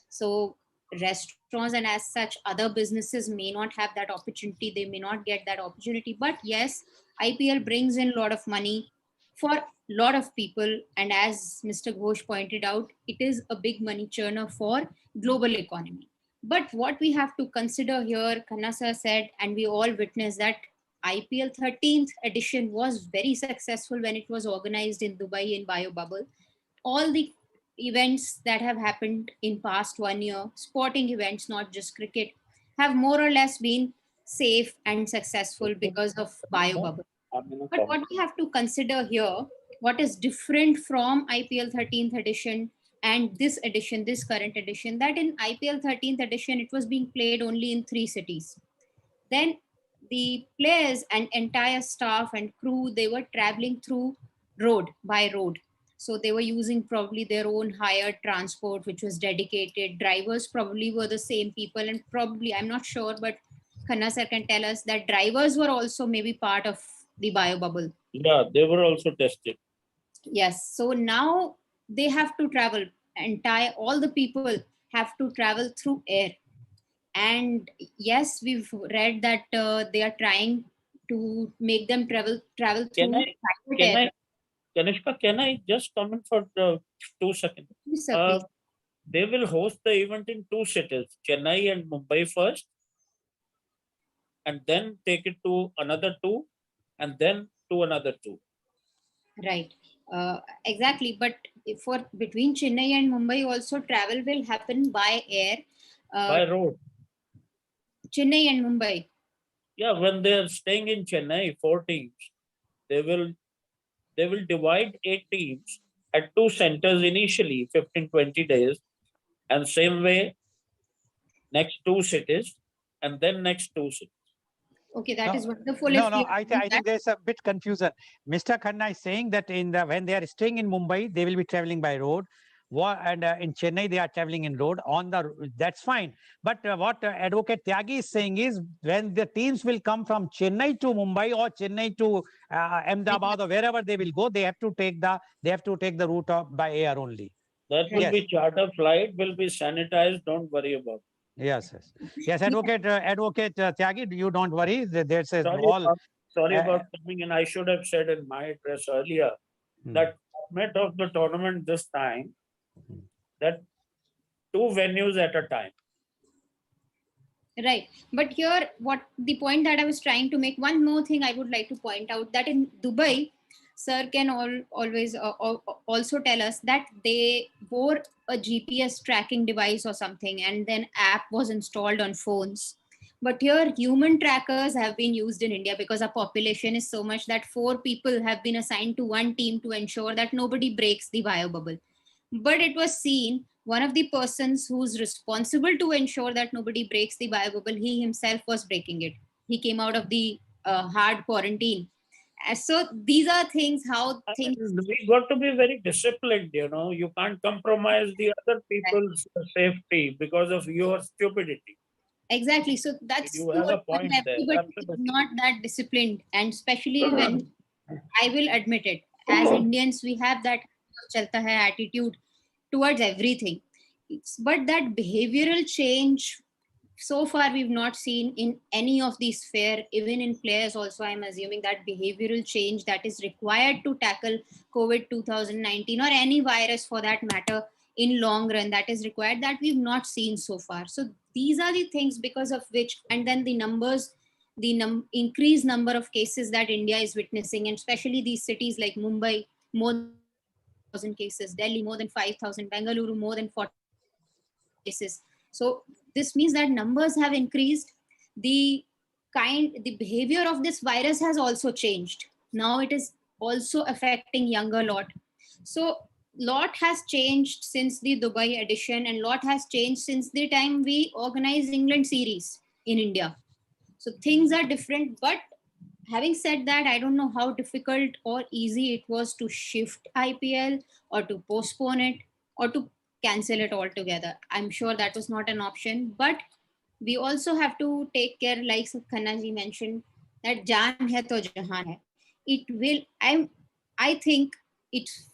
so restaurants and as such other businesses may not have that opportunity, they may not get that opportunity. But yes, IPL brings in a lot of money for a lot of people, and as Mr. Ghosh pointed out, it is a big money churner for global economy. But what we have to consider here, Khanna sir said, and we all witnessed that IPL 13th edition was very successful when it was organized in Dubai in Bio Bubble. All the events that have happened in past 1 year, sporting events, not just cricket, have more or less been safe and successful because of Bio Bubble. But what we have to consider here, what is different from IPL 13th edition and this edition, this current edition, that in IPL 13th edition, it was being played only in 3 cities. Then the players and entire staff and crew, they were traveling through road by road. So they were using probably their own hired transport, which was dedicated. Drivers probably were the same people, and probably, I'm not sure, but Khanna sir can tell us that drivers were also maybe part of the bio bubble. Yeah, they were also tested. Yes. So now they have to travel. All the people have to travel through air. And yes, we've read that they are trying to make them travel Can through I, private can I, air. Kanishka, can I just comment for 2 seconds? Please, sir, please. They will host the event in 2 cities, Chennai and Mumbai first, and then take it to another 2, and then to another 2. Right. Exactly. But for between Chennai and Mumbai also, travel will happen by air. By road. Chennai and Mumbai. Yeah, when they are staying in Chennai, 4 teams, they will divide 8 teams at 2 centers initially, 15-20 days, and same way next 2 cities, and then next 2 cities. Okay, that is wonderful. I think there's a bit confusion. Mr. Khanna is saying that when they are staying in Mumbai, they will be traveling by road. And in Chennai, they are traveling in road. That's fine. But what Advocate Tyagi is saying is, when the teams will come from Chennai to Mumbai or Chennai to Ahmedabad or wherever they will go, they have to take the route by air only. That will be charter flight, will be sanitized. Don't worry about it. Yes, Advocate Tyagi, you don't worry. There's Sorry about coming in. I should have said in my address earlier that format of the tournament this time, that 2 venues at a time. Right. But here, what the point that I was trying to make, one more thing I would like to point out, that in Dubai, sir can always also tell us that they wore a GPS tracking device or something, and then app was installed on phones. But here, human trackers have been used in India because our population is so much that 4 people have been assigned to one team to ensure that nobody breaks the bio bubble. But it was seen, one of the persons who's responsible to ensure that nobody breaks the bio bubble, he himself was breaking it. He came out of the hard quarantine, So these are things how I things. mean, we got to be very disciplined, you know. You can't compromise the other people's safety because of your stupidity. Exactly. So that's You the have whole a point. point there. Everybody is Absolutely. not that disciplined, and especially when, I will admit it, as Indians, we have that chalta hai attitude towards everything. But that behavioral change, so far we've not seen in any of these fair, even in players also. I'm assuming that behavioral change that is required to tackle COVID 2019 or any virus for that matter in long run, that is required, that we've not seen so far. So these are the things because of which, and then the numbers, the increased number of cases that India is witnessing, and especially these cities like Mumbai, more than 1,000 cases, Delhi more than 5,000, Bengaluru more than 40,000 cases. So this means that numbers have increased. The behavior of this virus has also changed. Now it is also affecting younger lot. So lot has changed since the Dubai edition, and lot has changed since the time we organized England series in India. So things are different. But having said that, I don't know how difficult or easy it was to shift IPL or to postpone it or to cancel it altogether. I'm sure that was not an option. But we also have to take care, like Khanna ji mentioned, that jaan hai to jahan hai. It will, I think it's,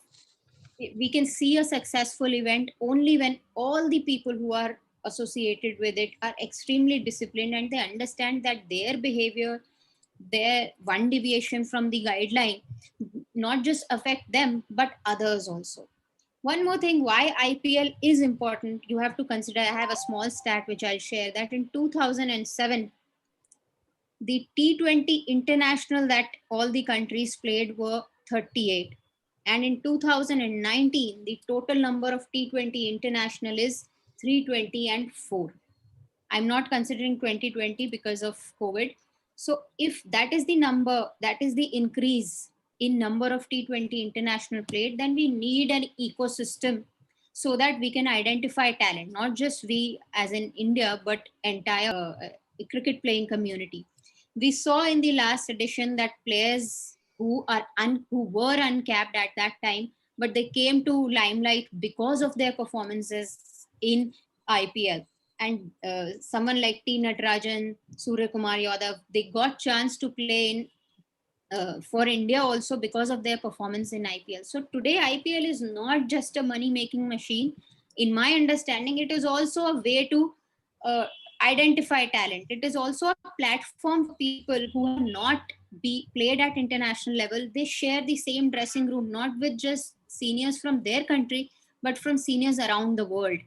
we can see a successful event only when all the people who are associated with it are extremely disciplined and they understand that their behavior, their one deviation from the guideline, not just affect them but others also. One more thing, why IPL is important, you have to consider. I have a small stat which I'll share, that in 2007 the T20 international that all the countries played were 38, and in 2019 the total number of T20 international is 320 and 4. I'm not considering 2020 because of COVID. So if that is the number, that is the increase in number of T20 international played, then we need an ecosystem so that we can identify talent, not just we as in India, but entire cricket playing community. We saw in the last edition that players who were uncapped at that time, but they came to limelight because of their performances in IPL. And someone like T. Natarajan, Surya Kumar Yadav, they got chance to play in for India also because of their performance in IPL. So today IPL is not just a money making machine. In my understanding, it is also a way to identify talent. It is also a platform for people who have not be played at international level. They share the same dressing room, not with just seniors from their country, but from seniors around the world.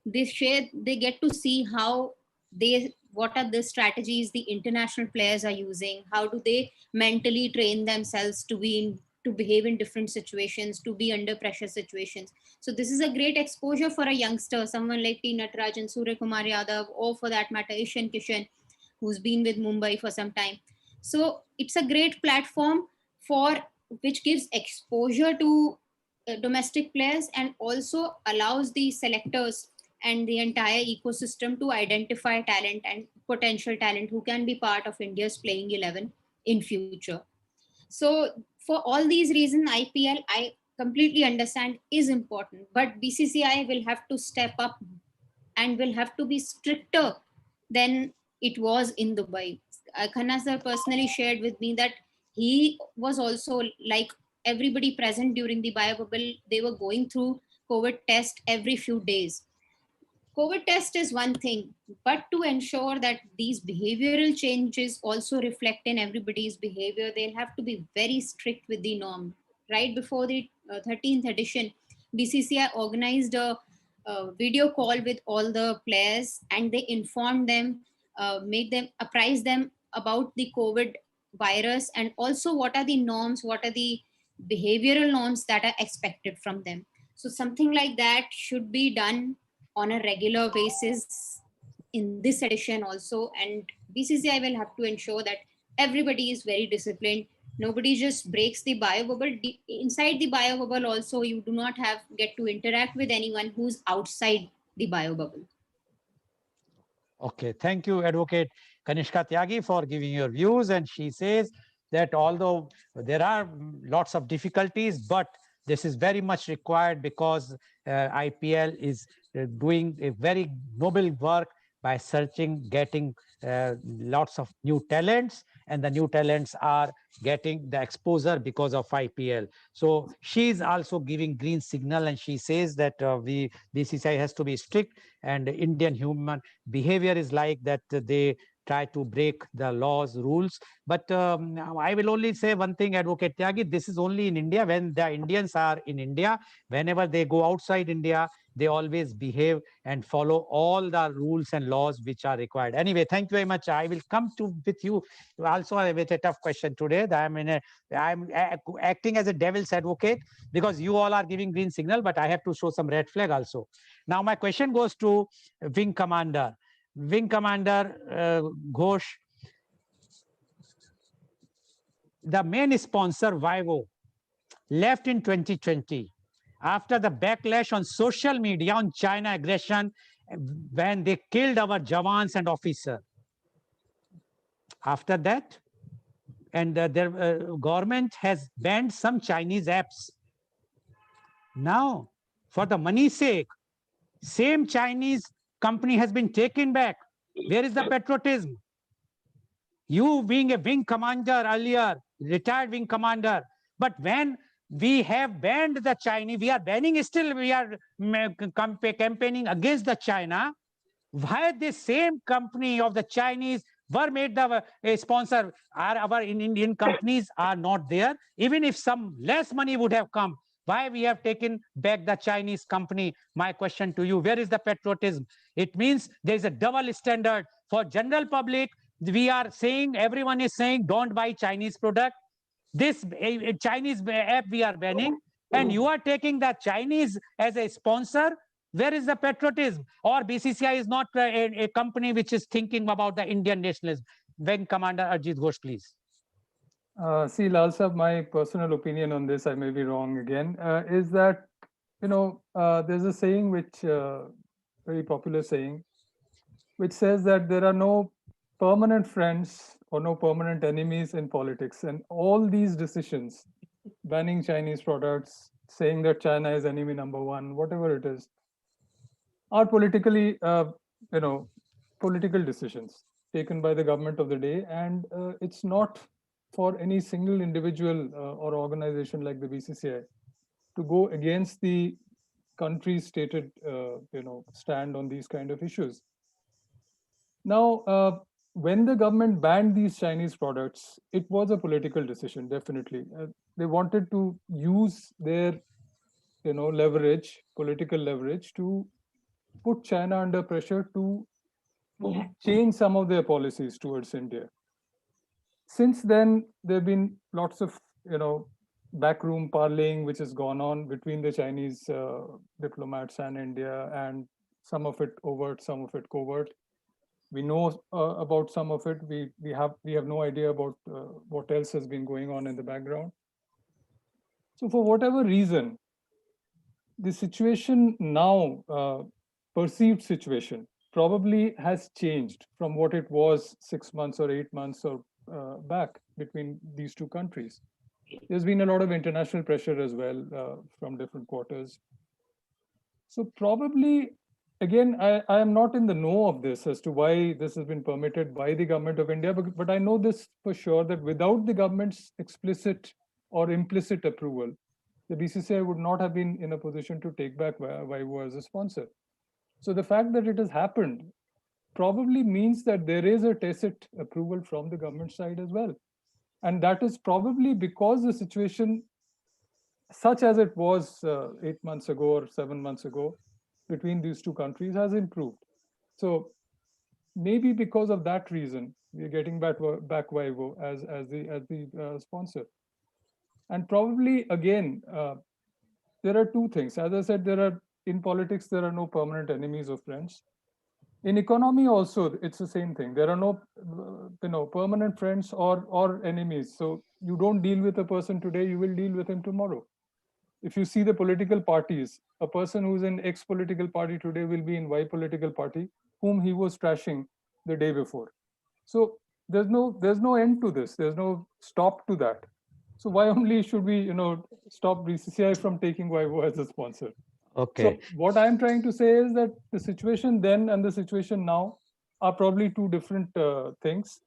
They get to see how they, what are the strategies the international players are using, how do they mentally train themselves to be in, to behave in different situations, to be under pressure situations. So this is a great exposure for a youngster, someone like T. Natarajan, Surya Kumar Yadav, or for that matter Ishan Kishan, who's been with Mumbai for some time. So it's a great platform for, which gives exposure to domestic players and also allows the selectors and the entire ecosystem to identify talent and potential talent who can be part of India's playing 11 in future. So for all these reasons, IPL, I completely understand, is important, but BCCI will have to step up and will have to be stricter than it was in Dubai. Khanna sir personally shared with me that he was also, like everybody present during the bio bubble, they were going through COVID test every few days. COVID test is one thing, but to ensure that these behavioral changes also reflect in everybody's behavior, they'll have to be very strict with the norm. Right before the 13th edition, BCCI organized a video call with all the players and they informed them, made them, apprise them about the COVID virus and also what are the norms, what are the behavioral norms that are expected from them. So something like that should be done on a regular basis in this edition also, and BCCI will have to ensure that everybody is very disciplined. Nobody just breaks the bio bubble. Inside the bio bubble also, you do not have get to interact with anyone who's outside the bio bubble. Okay, thank you, Advocate Kanishka Tyagi, for giving your views. And she says, that although there are lots of difficulties, but this is very much required because IPL is doing a very noble work by searching, getting lots of new talents, and the new talents are getting the exposure because of IPL. So she is also giving green signal, and she says that BCCI has to be strict, and Indian human behavior is like that they try to break the laws, rules. But I will only say one thing, Advocate Tyagi, this is only in India. When the Indians are in India, whenever they go outside India, they always behave and follow all the rules and laws which are required. Anyway, thank you very much. I will come to with you also with a tough question today. I'm acting as a devil's advocate because you all are giving green signal, but I have to show some red flag also. Now, my question goes to Wing Commander. Wing Commander Ghosh, the main sponsor, Vivo, left in 2020 after the backlash on social media on China aggression when they killed our jawans and officers. After that, and their government has banned some Chinese apps. Now, for the money's sake, same Chinese company has been taken back. Where is the patriotism? You being a wing commander earlier, retired wing commander, but when we have banned the Chinese, we are banning still, we are campaigning against the China. Why this same company of the Chinese were made the sponsor? Are our Indian companies are not there? Even if some less money would have come, why we have taken back the Chinese company? My question to you, where is the patriotism? It means there is a double standard for general public. We are saying, everyone is saying, don't buy Chinese product. This Chinese app we are banning, and you are taking the Chinese as a sponsor. Where is the patriotism? Or BCCI is not a company which is thinking about the Indian nationalism? Wing Commander Arjit Ghosh, please. See, Lal Sahab, my personal opinion on this, I may be wrong again, is that, there's a saying which, very popular saying, which says that there are no permanent friends or no permanent enemies in politics. And all these decisions, banning Chinese products, saying that China is enemy number one, whatever it is, are politically, political decisions taken by the government of the day. And it's not for any single individual or organization like the BCCI to go against the country's stated, stand on these kind of issues. Now, when the government banned these Chinese products, it was a political decision, definitely. They wanted to use their, leverage, political leverage, to put China under pressure to change some of their policies towards India. Since then, there have been lots of, backroom parleying which has gone on between the Chinese diplomats and India, and some of it overt, some of it covert. We know about some of it. We have no idea about what else has been going on in the background. So for whatever reason, the situation now, perceived situation, probably has changed from what it was 6 months or 8 months or back between these two countries. There's been a lot of international pressure as well from different quarters. So probably, again, I am not in the know of this as to why this has been permitted by the government of India, but I know this for sure, that without the government's explicit or implicit approval, the BCCI would not have been in a position to take back Vivo as a sponsor. So the fact that it has happened probably means that there is a tacit approval from the government side as well. And that is probably because the situation, such as it was 8 months ago or 7 months ago between these two countries, has improved. So maybe because of that reason, we're getting back Vivo as the sponsor. And probably, again, there are two things. As I said, in politics, there are no permanent enemies or friends. In economy also, it's the same thing. There are no, permanent friends or enemies. So you don't deal with a person today, you will deal with him tomorrow. If you see the political parties, a person who's in X political party today will be in Y political party, whom he was trashing the day before. So there's no end to this. There's no stop to that. So why only should we, stop BCCI from taking Vivo as a sponsor? Okay. So what I'm trying to say is that the situation then and the situation now are probably two different things.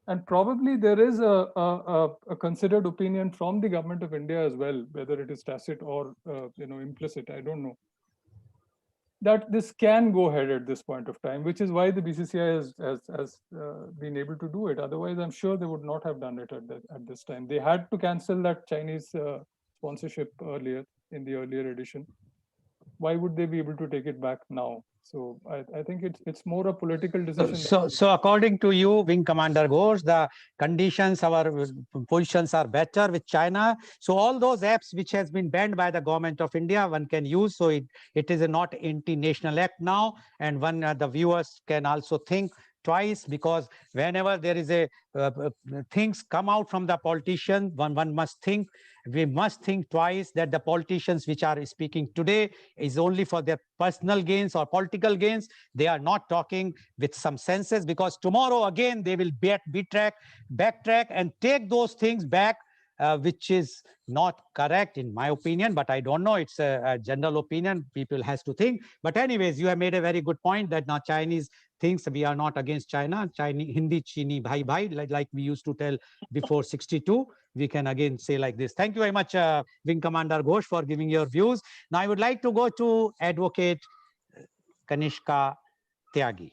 And probably there is a considered opinion from the government of India as well, whether it is tacit or implicit, I don't know, that this can go ahead at this point of time, which is why the BCCI has been able to do it. Otherwise, I'm sure they would not have done it at this time. They had to cancel that Chinese sponsorship earlier in the earlier edition. Why would they be able to take it back now? So I think it's more a political decision. So according to you, Wing Commander Ghosh, the conditions, our positions are better with China. So all those apps which has been banned by the government of India, one can use. So it is a not anti-national act now, and the viewers can also think twice, because whenever there is a things come out from the politician, one must think. We must think twice that the politicians which are speaking today is only for their personal gains or political gains. They are not talking with some senses, because tomorrow again they will backtrack and take those things back, which is not correct in my opinion, but I don't know. It's a general opinion. People has to think. But anyways, you have made a very good point that now Chinese thinks we are not against China. Chinese, Hindi, Chini, bhai bhai, like we used to tell before 62. We can again say like this. Thank you very much, Wing Commander Ghosh, for giving your views. Now I would like to go to Advocate Kanishka Tyagi.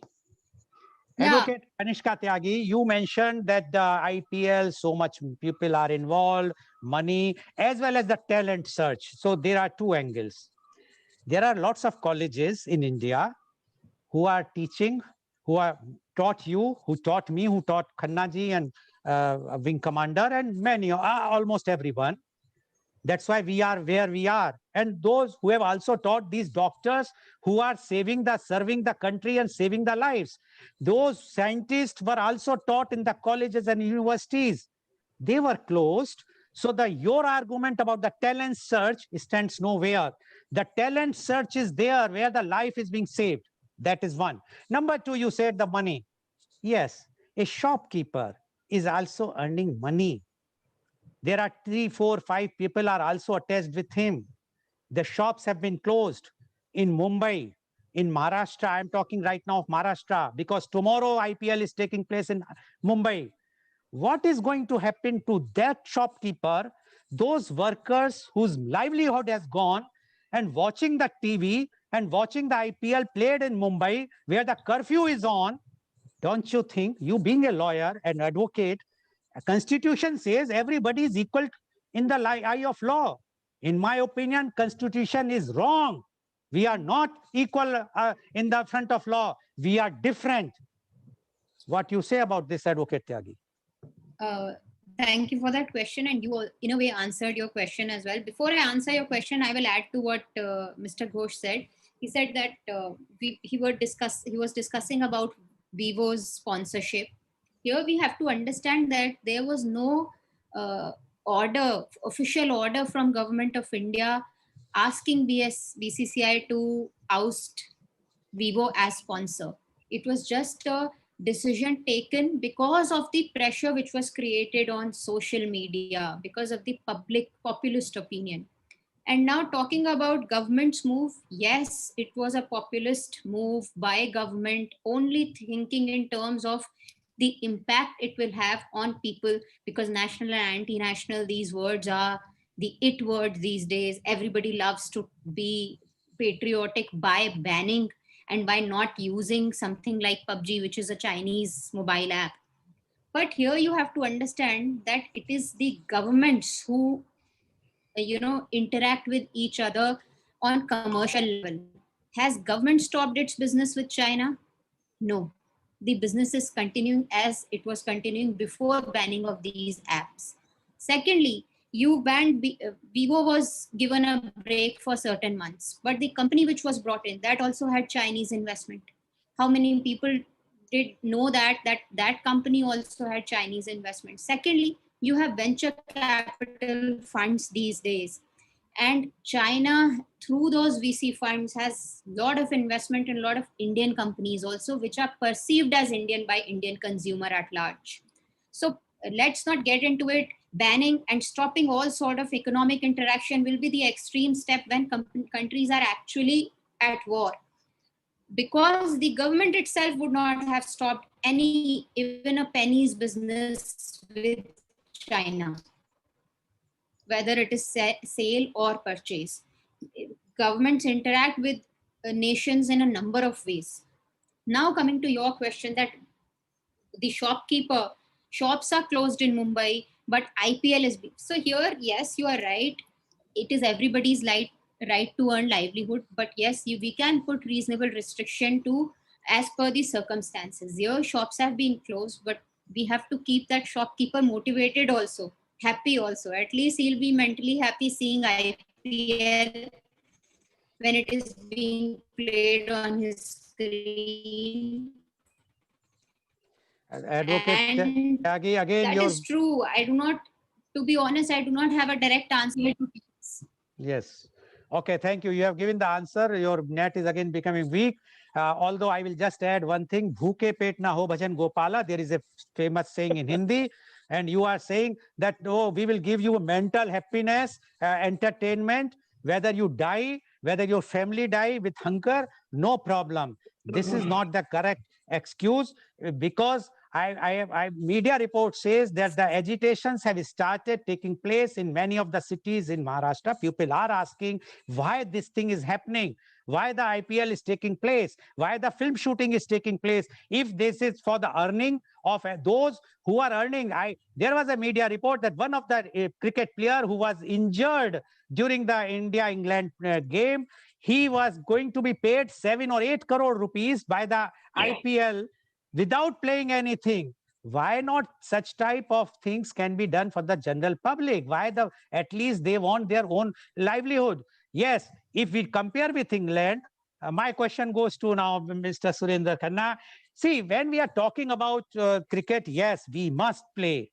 Yeah. Advocate Kanishka Tyagi, you mentioned that the IPL, so much people are involved, money, as well as the talent search. So there are two angles. There are lots of colleges in India who are teaching, who are taught you, who taught me, who taught Khanna ji and Wing Commander, and many, almost everyone. That's why we are where we are. And those who have also taught these doctors who are serving the country and saving the lives. Those scientists were also taught in the colleges and universities. They were closed. So your argument about the talent search stands nowhere. The talent search is there where the life is being saved. That is one. Number two, you said the money. Yes, a shopkeeper is also earning money. There are 3, 4, 5 people are also attached with him. The shops have been closed in Mumbai, in Maharashtra. I'm talking right now of Maharashtra because tomorrow IPL is taking place in Mumbai. What is going to happen to that shopkeeper, those workers whose livelihood has gone, and watching the TV and watching the IPL played in Mumbai where the curfew is on? Don't you think, you being a lawyer and advocate, a constitution says everybody is equal in the eye of law. In my opinion, constitution is wrong. We are not equal in the front of law. We are different. What you say about this, Advocate Tyagi? Thank you for that question, and you in a way answered your question as well. Before I answer your question, I will add to what Mr. Ghosh said. He said that he was discussing about Vivo's sponsorship. Here we have to understand that there was no official order from Government of India asking BCCI to oust Vivo as sponsor. It was just a decision taken because of the pressure which was created on social media, because of the populist opinion. And now talking about government's move, yes, it was a populist move by government, only thinking in terms of the impact it will have on people, because national and anti-national, these words are the it word these days. Everybody loves to be patriotic by banning and by not using something like PUBG, which is a Chinese mobile app. But here you have to understand that it is the governments who interact with each other on commercial level. Has government stopped its business with China? No. The business is continuing as it was continuing before banning of these apps. Secondly, you banned Vivo was given a break for certain months, but the company which was brought in, that also had Chinese investment. How many people did know that company also had Chinese investment? Secondly, you have venture capital funds these days, and China through those VC funds has a lot of investment in a lot of Indian companies also, which are perceived as Indian by Indian consumer at large. So let's not get into it. Banning and stopping all sort of economic interaction will be the extreme step when countries are actually at war, because the government itself would not have stopped even a penny's business with China, whether it is sale or purchase. Governments interact with nations in a number of ways. Now coming to your question, that the shops are closed in Mumbai, but IPL is big. So here, yes, you are right. It is everybody's right to earn livelihood, but yes, we can put reasonable restriction to as per the circumstances. Here, shops have been closed, but we have to keep that shopkeeper motivated also, happy also. At least he'll be mentally happy seeing IPL when it is being played on his screen. Advocate And Tyagi, again, that is true. To be honest, I do not have a direct answer to this. Yes. Okay, thank you. You have given the answer. Your net is again becoming weak. Although I will just add one thing, bhuke pet na ho bhajan gopala. There is a famous saying in Hindi. And you are saying that, oh, we will give you mental happiness, entertainment, whether you die, whether your family die with hunger, no problem. This is not the correct excuse, because media report says that the agitations have started taking place in many of the cities in Maharashtra. People are asking why this thing is happening, why the IPL is taking place, why the film shooting is taking place. If this is for the earning of those who are earning, there was a media report that one of the cricket player who was injured during the India-England game, he was going to be paid 7 or 8 crore rupees by the IPL without playing anything. Why not such type of things can be done for the general public? Why at least they want their own livelihood? Yes, if we compare with England, my question goes to now Mr. Surender Khanna. See, when we are talking about cricket, yes, we must play,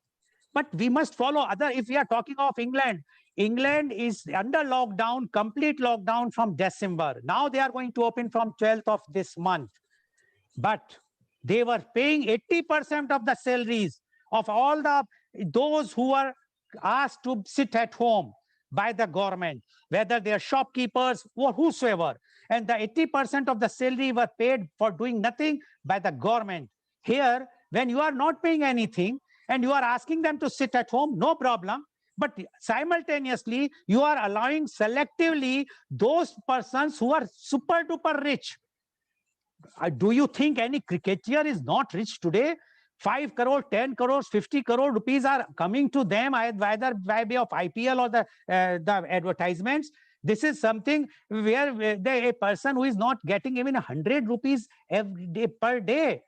but we must follow other. If we are talking of England, England is under lockdown, complete lockdown from December. Now they are going to open from 12th of this month. But they were paying 80% of the salaries of all those who were asked to sit at home by the government, whether they are shopkeepers or whosoever. And the 80% of the salary were paid for doing nothing by the government. Here, when you are not paying anything and you are asking them to sit at home, no problem. But simultaneously, you are allowing selectively those persons who are super duper rich. Do you think any cricketer is not rich today? 5 crore, 10 crores, 50 crore rupees are coming to them either by way of IPL or the advertisements. This is something where a person who is not getting even 100 rupees every day per day.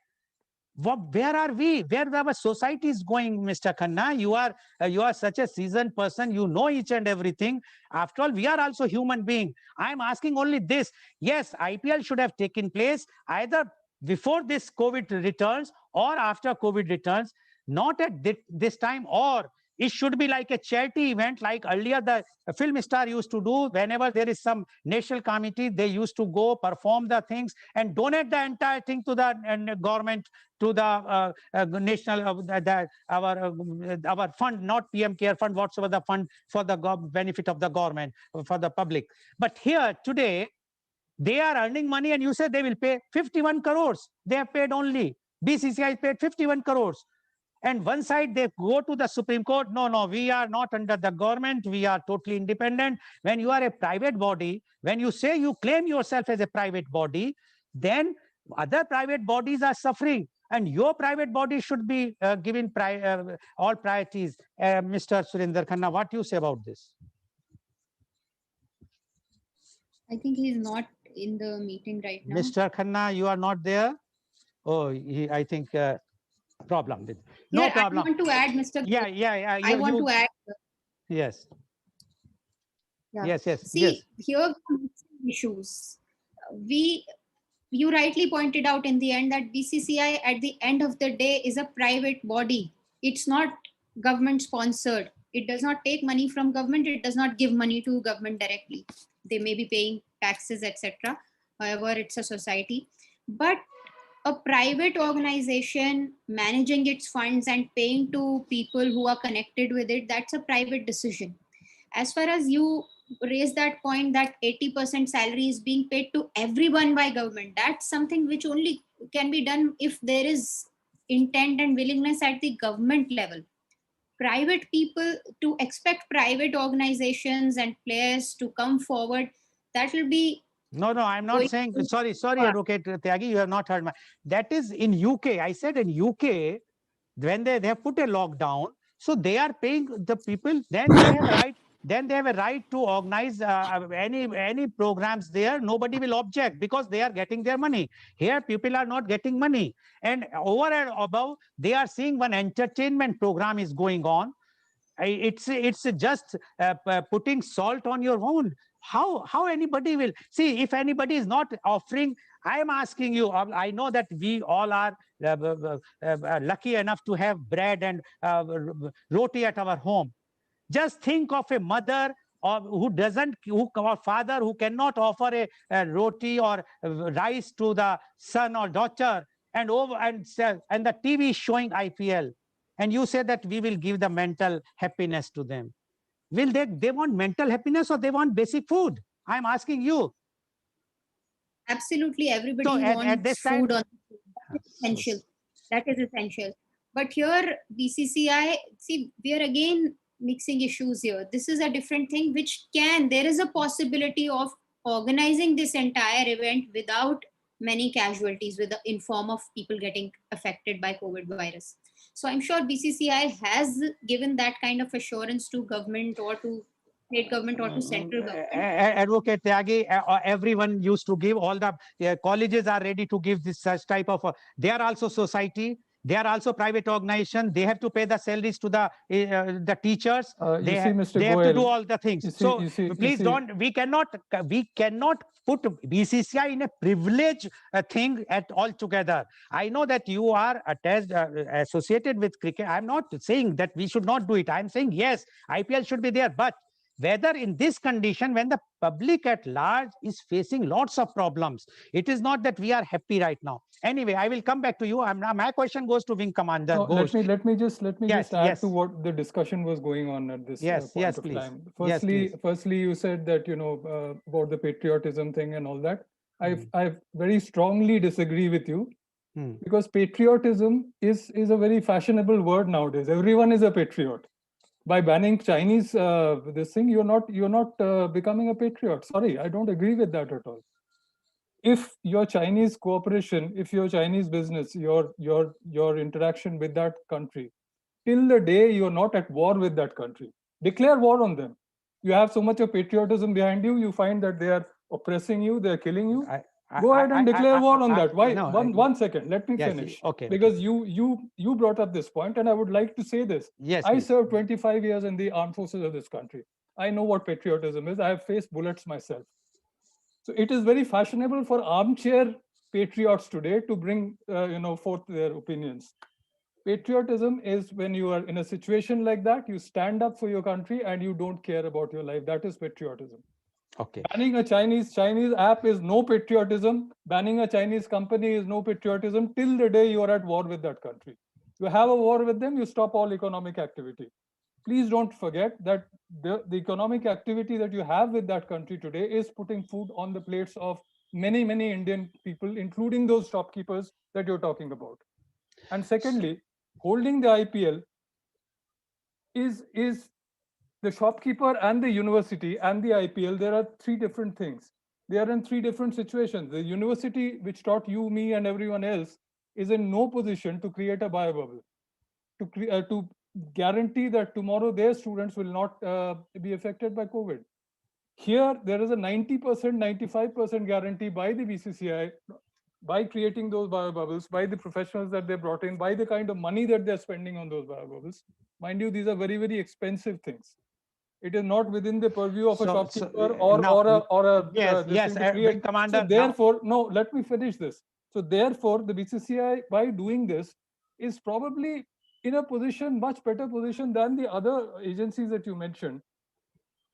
Where are we? Where our society is going, Mr. Khanna? You are such a seasoned person. You know each and everything. After all, we are also human beings. I'm asking only this. Yes, IPL should have taken place either before this COVID returns or after COVID returns, not at this time, or it should be like a charity event, like earlier the film star used to do. Whenever there is some national committee, they used to go perform the things and donate the entire thing to the government, to the national our fund, not PM Care Fund, whatsoever the fund for the benefit of the government, for the public. But here today, they are earning money, and you say they will pay 51 crores. They have paid only. BCCI paid 51 crores. And one side they go to the Supreme Court. No, we are not under the government. We are totally independent. When you are a private body, when you say you claim yourself as a private body, then other private bodies are suffering. And your private body should be given all priorities. Mr. Surender Khanna, what do you say about this? I think he's not in the meeting right now. Mr. Khanna, you are not there? Oh, I think problem with no Here, problem. I want to add, Mr. Yeah. I want to add. Yes. Yeah. Yes. See, here issues. You rightly pointed out in the end that BCCI at the end of the day is a private body. It's not government sponsored. It does not take money from government. It does not give money to government directly. They may be paying taxes, etc. However, it's a society. But a private organization managing its funds and paying to people who are connected with it, that's a private decision. As far as you raise that point that 80% salary is being paid to everyone by government, that's something which only can be done if there is intent and willingness at the government level. Private people, to expect private organizations and players to come forward, that will be No, I'm not going saying, to- sorry, far. Advocate Tyagi, you have not heard my, that is in UK. I said in UK, when they have put a lockdown, so they are paying the people, then they have a right, to organize any programs there. Nobody will object because they are getting their money. Here, people are not getting money. And over and above, they are seeing one entertainment program is going on. It's just putting salt on your wound. How anybody will see? If anybody is not offering, I am asking you, I know that we all are lucky enough to have bread and roti at our home. Just think of a mother or or father who cannot offer a roti or rice to the son or daughter, and the TV is showing IPL, and you say that we will give the mental happiness to them. Will they want mental happiness or they want basic food? I'm asking you. Absolutely, everybody So at wants this time, food on the table. That is essential. That is essential. But here, BCCI, see, we are again mixing issues here. This is a different thing which there is a possibility of organizing this entire event without many casualties in form of people getting affected by COVID virus. So I'm sure BCCI has given that kind of assurance to government or to state government or to central government. Advocate Tyagi, everyone used to give, all the colleges are ready to give this such type of, they are also society, they are also private organization, they have to pay the salaries to the teachers, they have to do all the things. Please don't, we cannot put BCCI in a privilege thing at all together. I know that you are attached, associated with cricket. I'm not saying that we should not do it. I'm saying yes, IPL should be there, but whether in this condition, when the public at large is facing lots of problems, it is not that we are happy right now. Anyway, I will come back to you. My question goes to Wing Commander Ghosh. Let me just add to what the discussion was going on at this point of time. Firstly, you said that about the patriotism thing and all that. I very strongly disagree with you, because patriotism is a very fashionable word nowadays. Everyone is a patriot. By banning Chinese this thing, you're not becoming a patriot. Sorry, I don't agree with that at all. If your Chinese cooperation, if your Chinese business, your interaction with that country, till the day you're not at war with that country, declare war on them. You have so much of patriotism behind you, you find that they are oppressing you, they're killing you. Go ahead and declare war on that. Why? One second, let me finish. Okay. Because you brought up this point, and I would like to say this. I served 25 years in the armed forces of this country. I know what patriotism is. I have faced bullets myself. So it is very fashionable for armchair patriots today to bring forth their opinions. Patriotism is when you are in a situation like that, you stand up for your country and you don't care about your life. That is patriotism. Okay. Banning a Chinese app is no patriotism. Banning a Chinese company is no patriotism till the day you are at war with that country. You have a war with them, you stop all economic activity. Please don't forget that the economic activity that you have with that country today is putting food on the plates of many, many Indian people, including those shopkeepers that you're talking about. And secondly, holding the IPL is the shopkeeper and the university and the IPL. There are three different things. They are in three different situations. The university, which taught you, me, and everyone else, is in no position to create a biobubble, to guarantee that tomorrow their students will not be affected by COVID. Here, there is a 90%, 95% guarantee by the BCCI, by creating those biobubbles, by the professionals that they brought in, by the kind of money that they're spending on those biobubbles. Mind you, these are very, very expensive things. It is not within the purview of a shopkeeper or a yes, Wing Commander. So therefore, no, let me finish this. So therefore, the BCCI, by doing this, is probably in a position, much better position than the other agencies that you mentioned,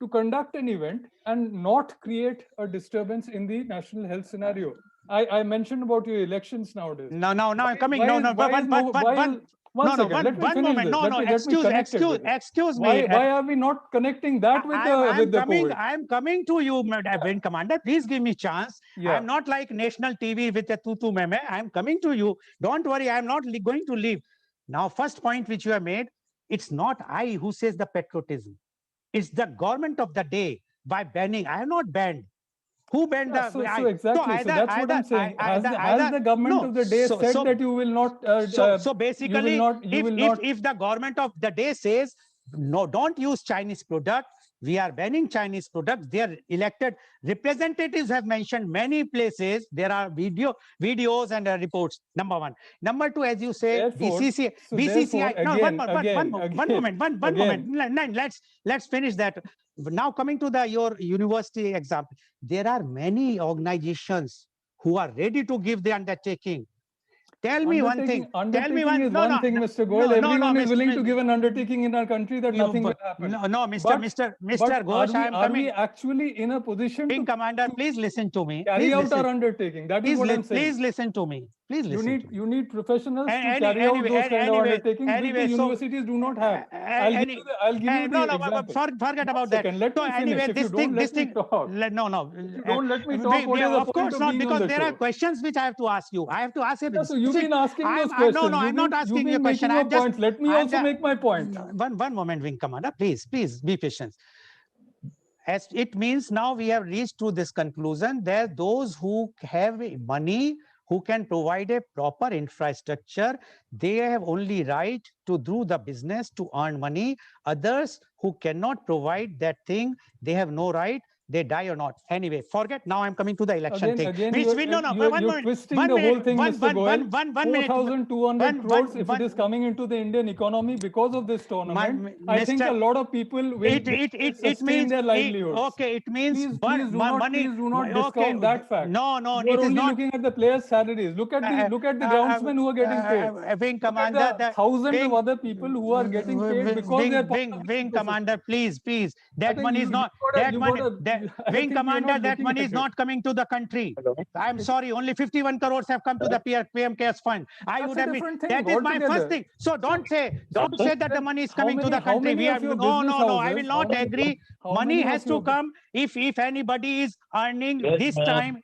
to conduct an event and not create a disturbance in the national health scenario. I mentioned about your elections nowadays. No, I'm coming. Why No, is- no, why is no- why is- One no, second, let me one finish moment. this. No, Let me connect it with it. excuse me. Why are we not connecting that with the COVID? I'm coming to you, Wing Commander. Please give me chance. Yeah. I'm not like national TV with a tutu meme. I'm coming to you. Don't worry. I'm not going to leave. Now, first point which you have made, it's not I who says the patriotism. It's the government of the day by banning. I have not banned. Who banned Yeah, the? so exactly. So that's what I'm saying. Has the government of the day said that you will not? So basically, if the government of the day says no, don't use Chinese product, we are banning Chinese products. Their elected representatives have mentioned many places. There are videos and reports. Number one. Number two, as you say, Therefore, BCCI. No, again, one moment. Let's finish that. Now coming to your university example, there are many organizations who are ready to give the undertaking. Tell me one thing. Undertaking is one thing, Mr. Goel. Everyone is willing to give an undertaking in our country that nothing will happen. No, Mr. Ghosh, I am are coming. we actually in a position Wing to Commander, please listen to me. carry out our undertaking? That is what I'm saying. Please listen to me. Please listen to me. You need professionals to carry out those kind of undertakings which the so, universities do not have. I'll give you the example. Forget about that. Let me finish. If you don't let me talk. No. If you don't let me talk, what is the of point course of not, being because on the there are show? questions which I have to ask you. I have to ask you. So you've been asking those questions. No, I'm not asking you a question. I'm just points. Let me also make my point. One moment, Wing Commander. Please be patient. As it means now we have reached to this conclusion that those who have money, who can provide a proper infrastructure, they have only right to do the business to earn money. Others who cannot provide that thing, they have no right. They die or not. Anyway, forget. Now I'm coming to the election thing. You're twisting the whole thing, Mr. Goel. 4,200 crores, if it is coming into the Indian economy because of this tournament, I think a lot of people will sustain their livelihoods. Okay, it means please do not discount that fact. No, you're only looking at the players' salaries. Look at the groundsmen who are getting paid. Wing Commander, the thousands of other people who are getting paid because they're Wing Commander, please. That money is not. Wing Commander, that money is not coming to the country. I'm sorry, only 51 crores have come to the PM Cares Fund. I would have been. That is my first thing. So don't say that the money is coming to the country. No. I will not agree. Money has to come if anybody is earning this time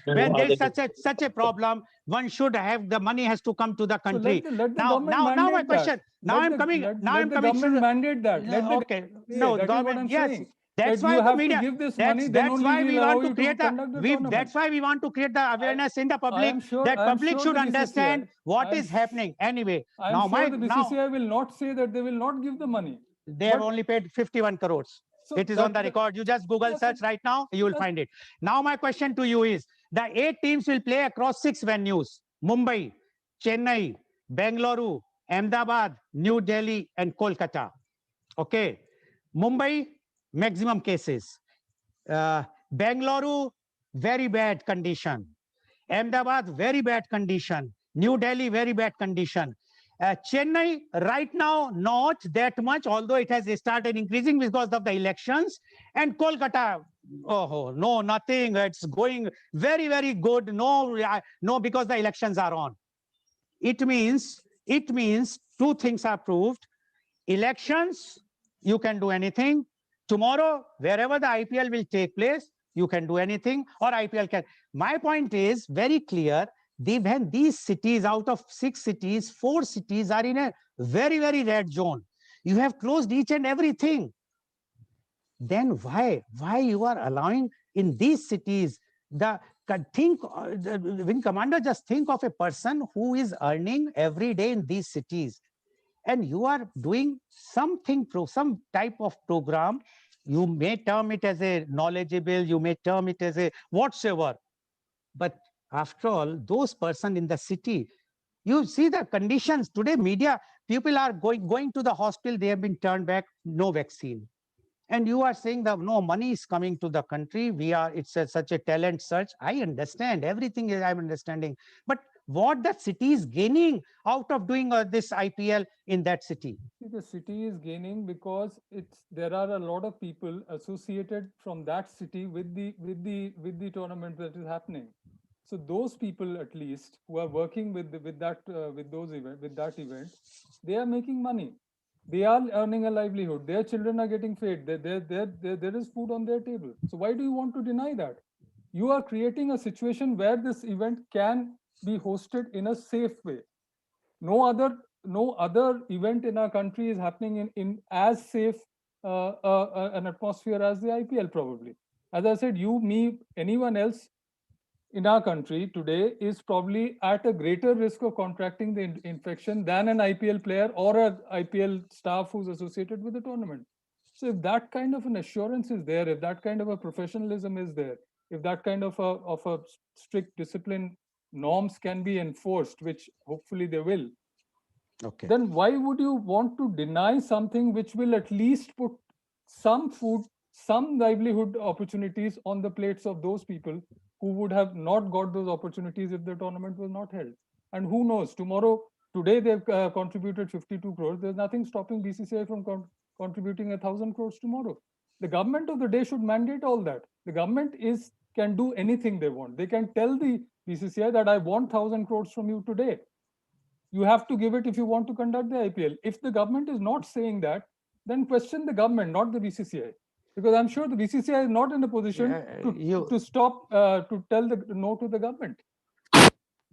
when there is such a problem. One should have the money has to come to the country. Now my question. Now I'm coming. Let the government mandate that. Okay. No, government. Yes. That's why you have the media. To give this money, that's why we want to create that's why we want to create the awareness in the public that public should understand what is happening. Anyway, now the BCCI will not say that they will not give the money. They have only paid 51 crores. So it is on the record. You just Google search right now, you will find it. Now my question to you is, the 8 teams will play across 6 venues: Mumbai, Chennai, Bengaluru, Ahmedabad, New Delhi, and Kolkata. Okay. Mumbai, maximum cases. Bengaluru, very bad condition. Ahmedabad, very bad condition. New Delhi, very bad condition. Chennai, right now, not that much, although it has started increasing because of the elections. And Kolkata, no, nothing. It's going very, very good. No, because the elections are on. It means 2 things are proved. Elections, you can do anything. Tomorrow, wherever the IPL will take place, you can do anything, or IPL can. My point is very clear. When these cities, out of 6 cities, 4 cities are in a very, very red zone. You have closed each and everything. Then why you are allowing in these cities Wing Commander, just think of a person who is earning every day in these cities, and you are doing something, some type of program. You may term it as a knowledgeable, you may term it as a whatsoever, but after all, those person in the city, you see the conditions today. Media people are going to the hospital, they have been turned back, no vaccine. And you are saying that no money is coming to the country. It's such a talent search. I understand everything. I'm understanding, but what that city is gaining out of doing this IPL in that city? The city is gaining because there are a lot of people associated from that city with the tournament that is happening. So those people, at least, who are working with that event, they are making money. They are earning a livelihood. Their children are getting fed. There is food on their table. So why do you want to deny that? You are creating a situation where this event can be hosted in a safe way. No other event in our country is happening in as safe an atmosphere as the IPL, probably. As I said, you, me, anyone else in our country today is probably at a greater risk of contracting the infection than an IPL player or an IPL staff who's associated with the tournament. So if that kind of an assurance is there, if that kind of a professionalism is there, if that kind of a strict discipline norms can be enforced, which hopefully they will, Okay. then why would you want to deny something which will at least put some food, some livelihood opportunities on the plates of those people who would have not got those opportunities if the tournament was not held? And who knows, today they've contributed 52 crores. There's nothing stopping BCCI from contributing 1,000 crores tomorrow. The government of the day should mandate all that. The government can do anything they want. They can tell the BCCI that I want 1,000 crores from you today. You have to give it if you want to conduct the IPL. If the government is not saying that, then question the government, not the BCCI, because I'm sure the BCCI is not in a position to stop to tell the no to the government.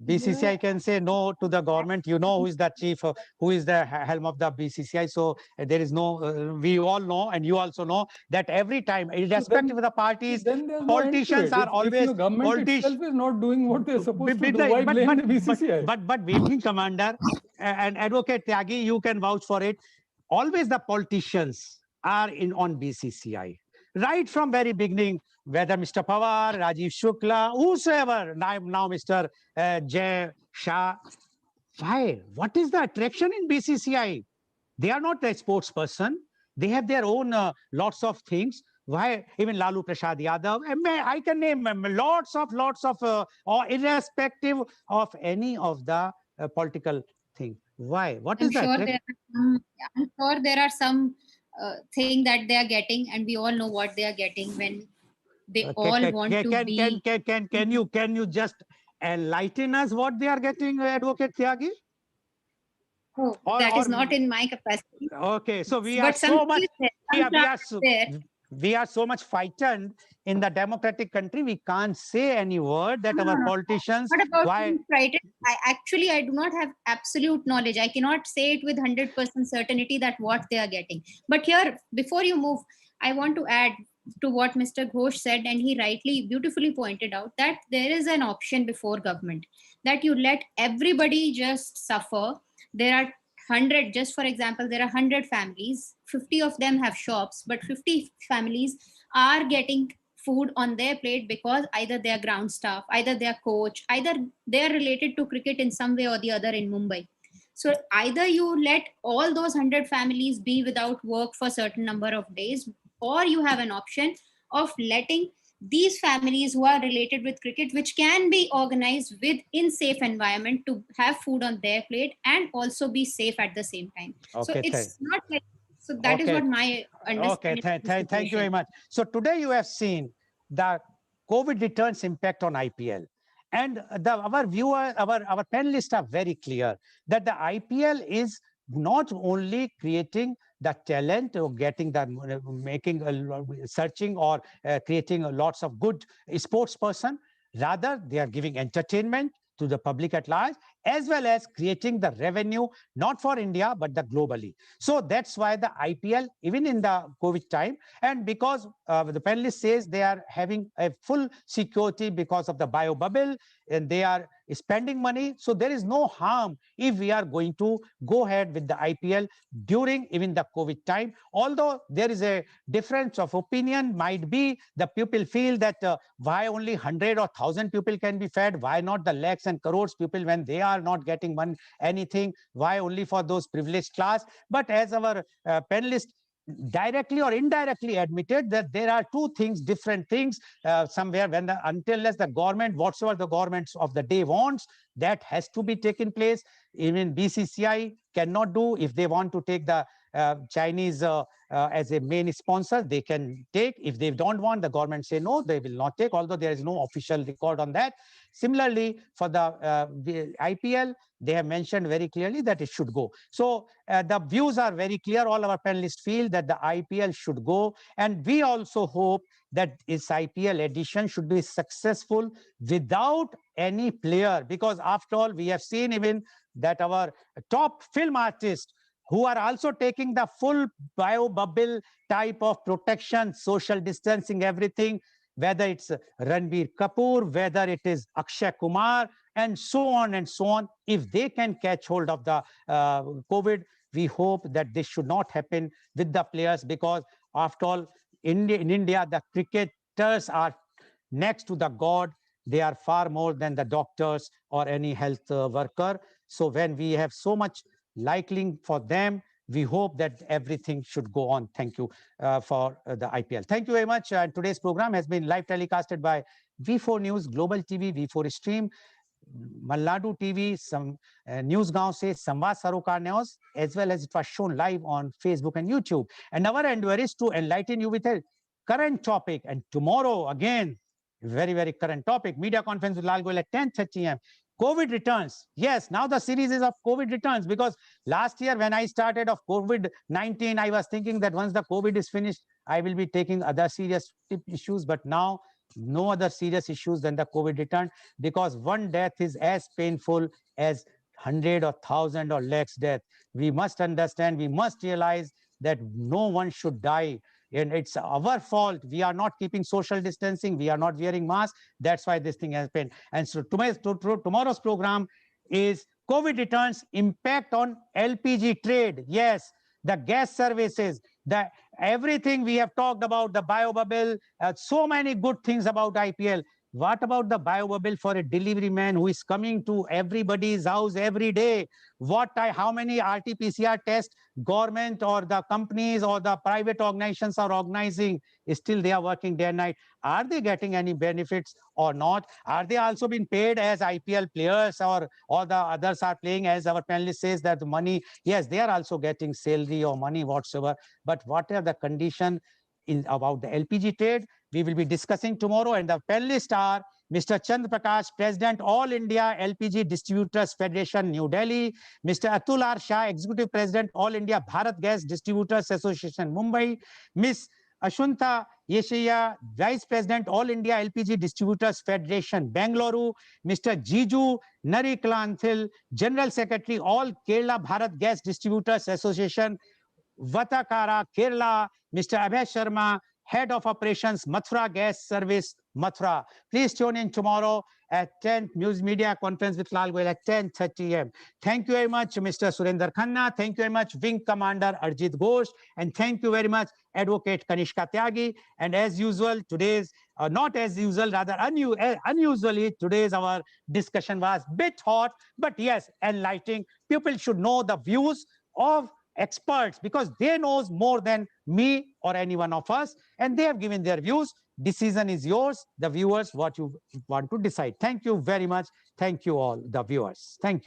BCCI can say no to the government. You know who is the chief, who is the helm of the BCCI. So there is no, we all know, and you also know that every time, irrespective of the parties, then there's politicians no are always. If your government itself is not doing what they're supposed to do, why blame the BCCI? But Wing Commander and Advocate Tyagi, you can vouch for it. Always the politicians are in on BCCI. Right from very beginning, whether Mr. Pawar, Rajiv Shukla, whosoever, now Mr. Jay Shah. Why? What is the attraction in BCCI? They are not a sports person. They have their own lots of things. Why? Even Lalu Prasad Yadav, I can name lots of, or irrespective of any of the political thing. Why? What is that? I'm sure there are some thing that they are getting, and we all know what they are getting when they all want to be. Can you just enlighten us what they are getting, Advocate Tyagi? Oh, that is not in my capacity. Okay, so we But are so much. there. We are so much frightened in the democratic country. We can't say any word that our politicians. What about why? being frightened? I do not have absolute knowledge. I cannot say it with 100% certainty that what they are getting. But here, before you move, I want to add to what Mr. Ghosh said, and he beautifully pointed out that there is an option before government, that you let everybody just suffer. There are 100, just for example, there are 100 families, 50 of them have shops, but 50 families are getting food on their plate because either they are ground staff, either they are coach, either they are related to cricket in some way or the other in Mumbai. So either you let all those 100 families be without work for a certain number of days, or you have an option of letting these families who are related with cricket, which can be organized within safe environment, to have food on their plate and also be safe at the same time. Okay, so it's not like, so that is what my understanding. Okay, thank you very much. So today you have seen the COVID returns impact on IPL. And our viewers, our panelists are very clear that the IPL is not only creating the talent or getting the searching or creating lots of good sports person, rather they are giving entertainment to the public at large, as well as creating the revenue, not for India, but the globally. So that's why the IPL, even in the COVID time, and because the panelist says they are having a full security because of the bio bubble, and they are spending money. So there is no harm if we are going to go ahead with the IPL during even the COVID time. Although there is a difference of opinion, might be the people feel that why only 100 or 1,000 people can be fed? Why not the lakhs and crores people when they are not getting anything? Why only for those privileged class? But as our panelists directly or indirectly admitted that there are two things, different things somewhere, when until as the government, whatsoever the governments of the day wants, that has to be taken place. Even BCCI cannot do if they want to take the Chinese as a main sponsor, they can take. If they don't want, the government say no, they will not take, although there is no official record on that. Similarly, for the IPL, they have mentioned very clearly that it should go. So the views are very clear. All our panelists feel that the IPL should go. And we also hope that this IPL edition should be successful without any player, because after all, we have seen even that our top film artists who are also taking the full bio bubble type of protection, social distancing, everything, whether it's Ranbir Kapoor, whether it is Akshay Kumar, and so on and so on. If they can catch hold of the COVID, we hope that this should not happen with the players, because after all, in India, the cricketers are next to the God. They are far more than the doctors or any health worker. So when we have so much liking for them, we hope that everything should go on. Thank you for the IPL. Thank you very much. Today's program has been live telecasted by V4 News, Global TV, V4 Stream, Malnadu TV, some News Gaon se Samvad Sarokar News, as well as it was shown live on Facebook and YouTube. And our endeavor is to enlighten you with a current topic. And tomorrow, again, very, very current topic, media conference with Lal Goel at 10:30 a.m. COVID returns. Yes, now the series is of COVID returns, because last year when I started of COVID-19, I was thinking that once the COVID is finished, I will be taking other serious issues. But now, no other serious issues than the COVID return, because one death is as painful as 100 or 1,000 or lakhs death. We must understand, we must realize that no one should die. And it's our fault. We are not keeping social distancing. We are not wearing masks. That's why this thing has happened. And so tomorrow's program is COVID returns, impact on LPG trade. Yes, the gas services, the everything we have talked about, the bio bubble, so many good things about IPL. What about the bio bubble for a delivery man who is coming to everybody's house every day? How many RT-PCR tests government or the companies or the private organizations are organizing? Still, they are working day and night. Are they getting any benefits or not? Are they also being paid as IPL players, or the others are playing, as our panelist says, that the money? Yes, they are also getting salary or money whatsoever. But what are the conditions about the LPG trade? We will be discussing tomorrow, and the panelists are Mr. Chand Prakash, President, All India LPG Distributors Federation, New Delhi; Mr. Atul R. Shah, Executive President, All India Bharat Gas Distributors Association, Mumbai; Ms. Ashunta Yeshaya, Vice President, All India LPG Distributors Federation, Bengaluru; Mr. Jiju Nariklanthil, General Secretary, All Kerala Bharat Gas Distributors Association, Vatakara, Kerala; Mr. Abhay Sharma, Head of Operations, Mathura Gas Service, Mathura. Please tune in tomorrow at 10 News Media Conference with Lal Goel at 10:30 a.m. Thank you very much, Mr. Surender Khanna. Thank you very much, Wing Commander Arjit Ghosh. And thank you very much, Advocate Kanishka Tyagi. And as usual, today's, not as usual, rather unusually, today's our discussion was a bit hot, but yes, enlightening. People should know the views of experts, because they knows more than me or any one of us, and they have given their views. Decision is yours, the viewers, what you want to decide. Thank you very much. Thank you all, the viewers. Thank you.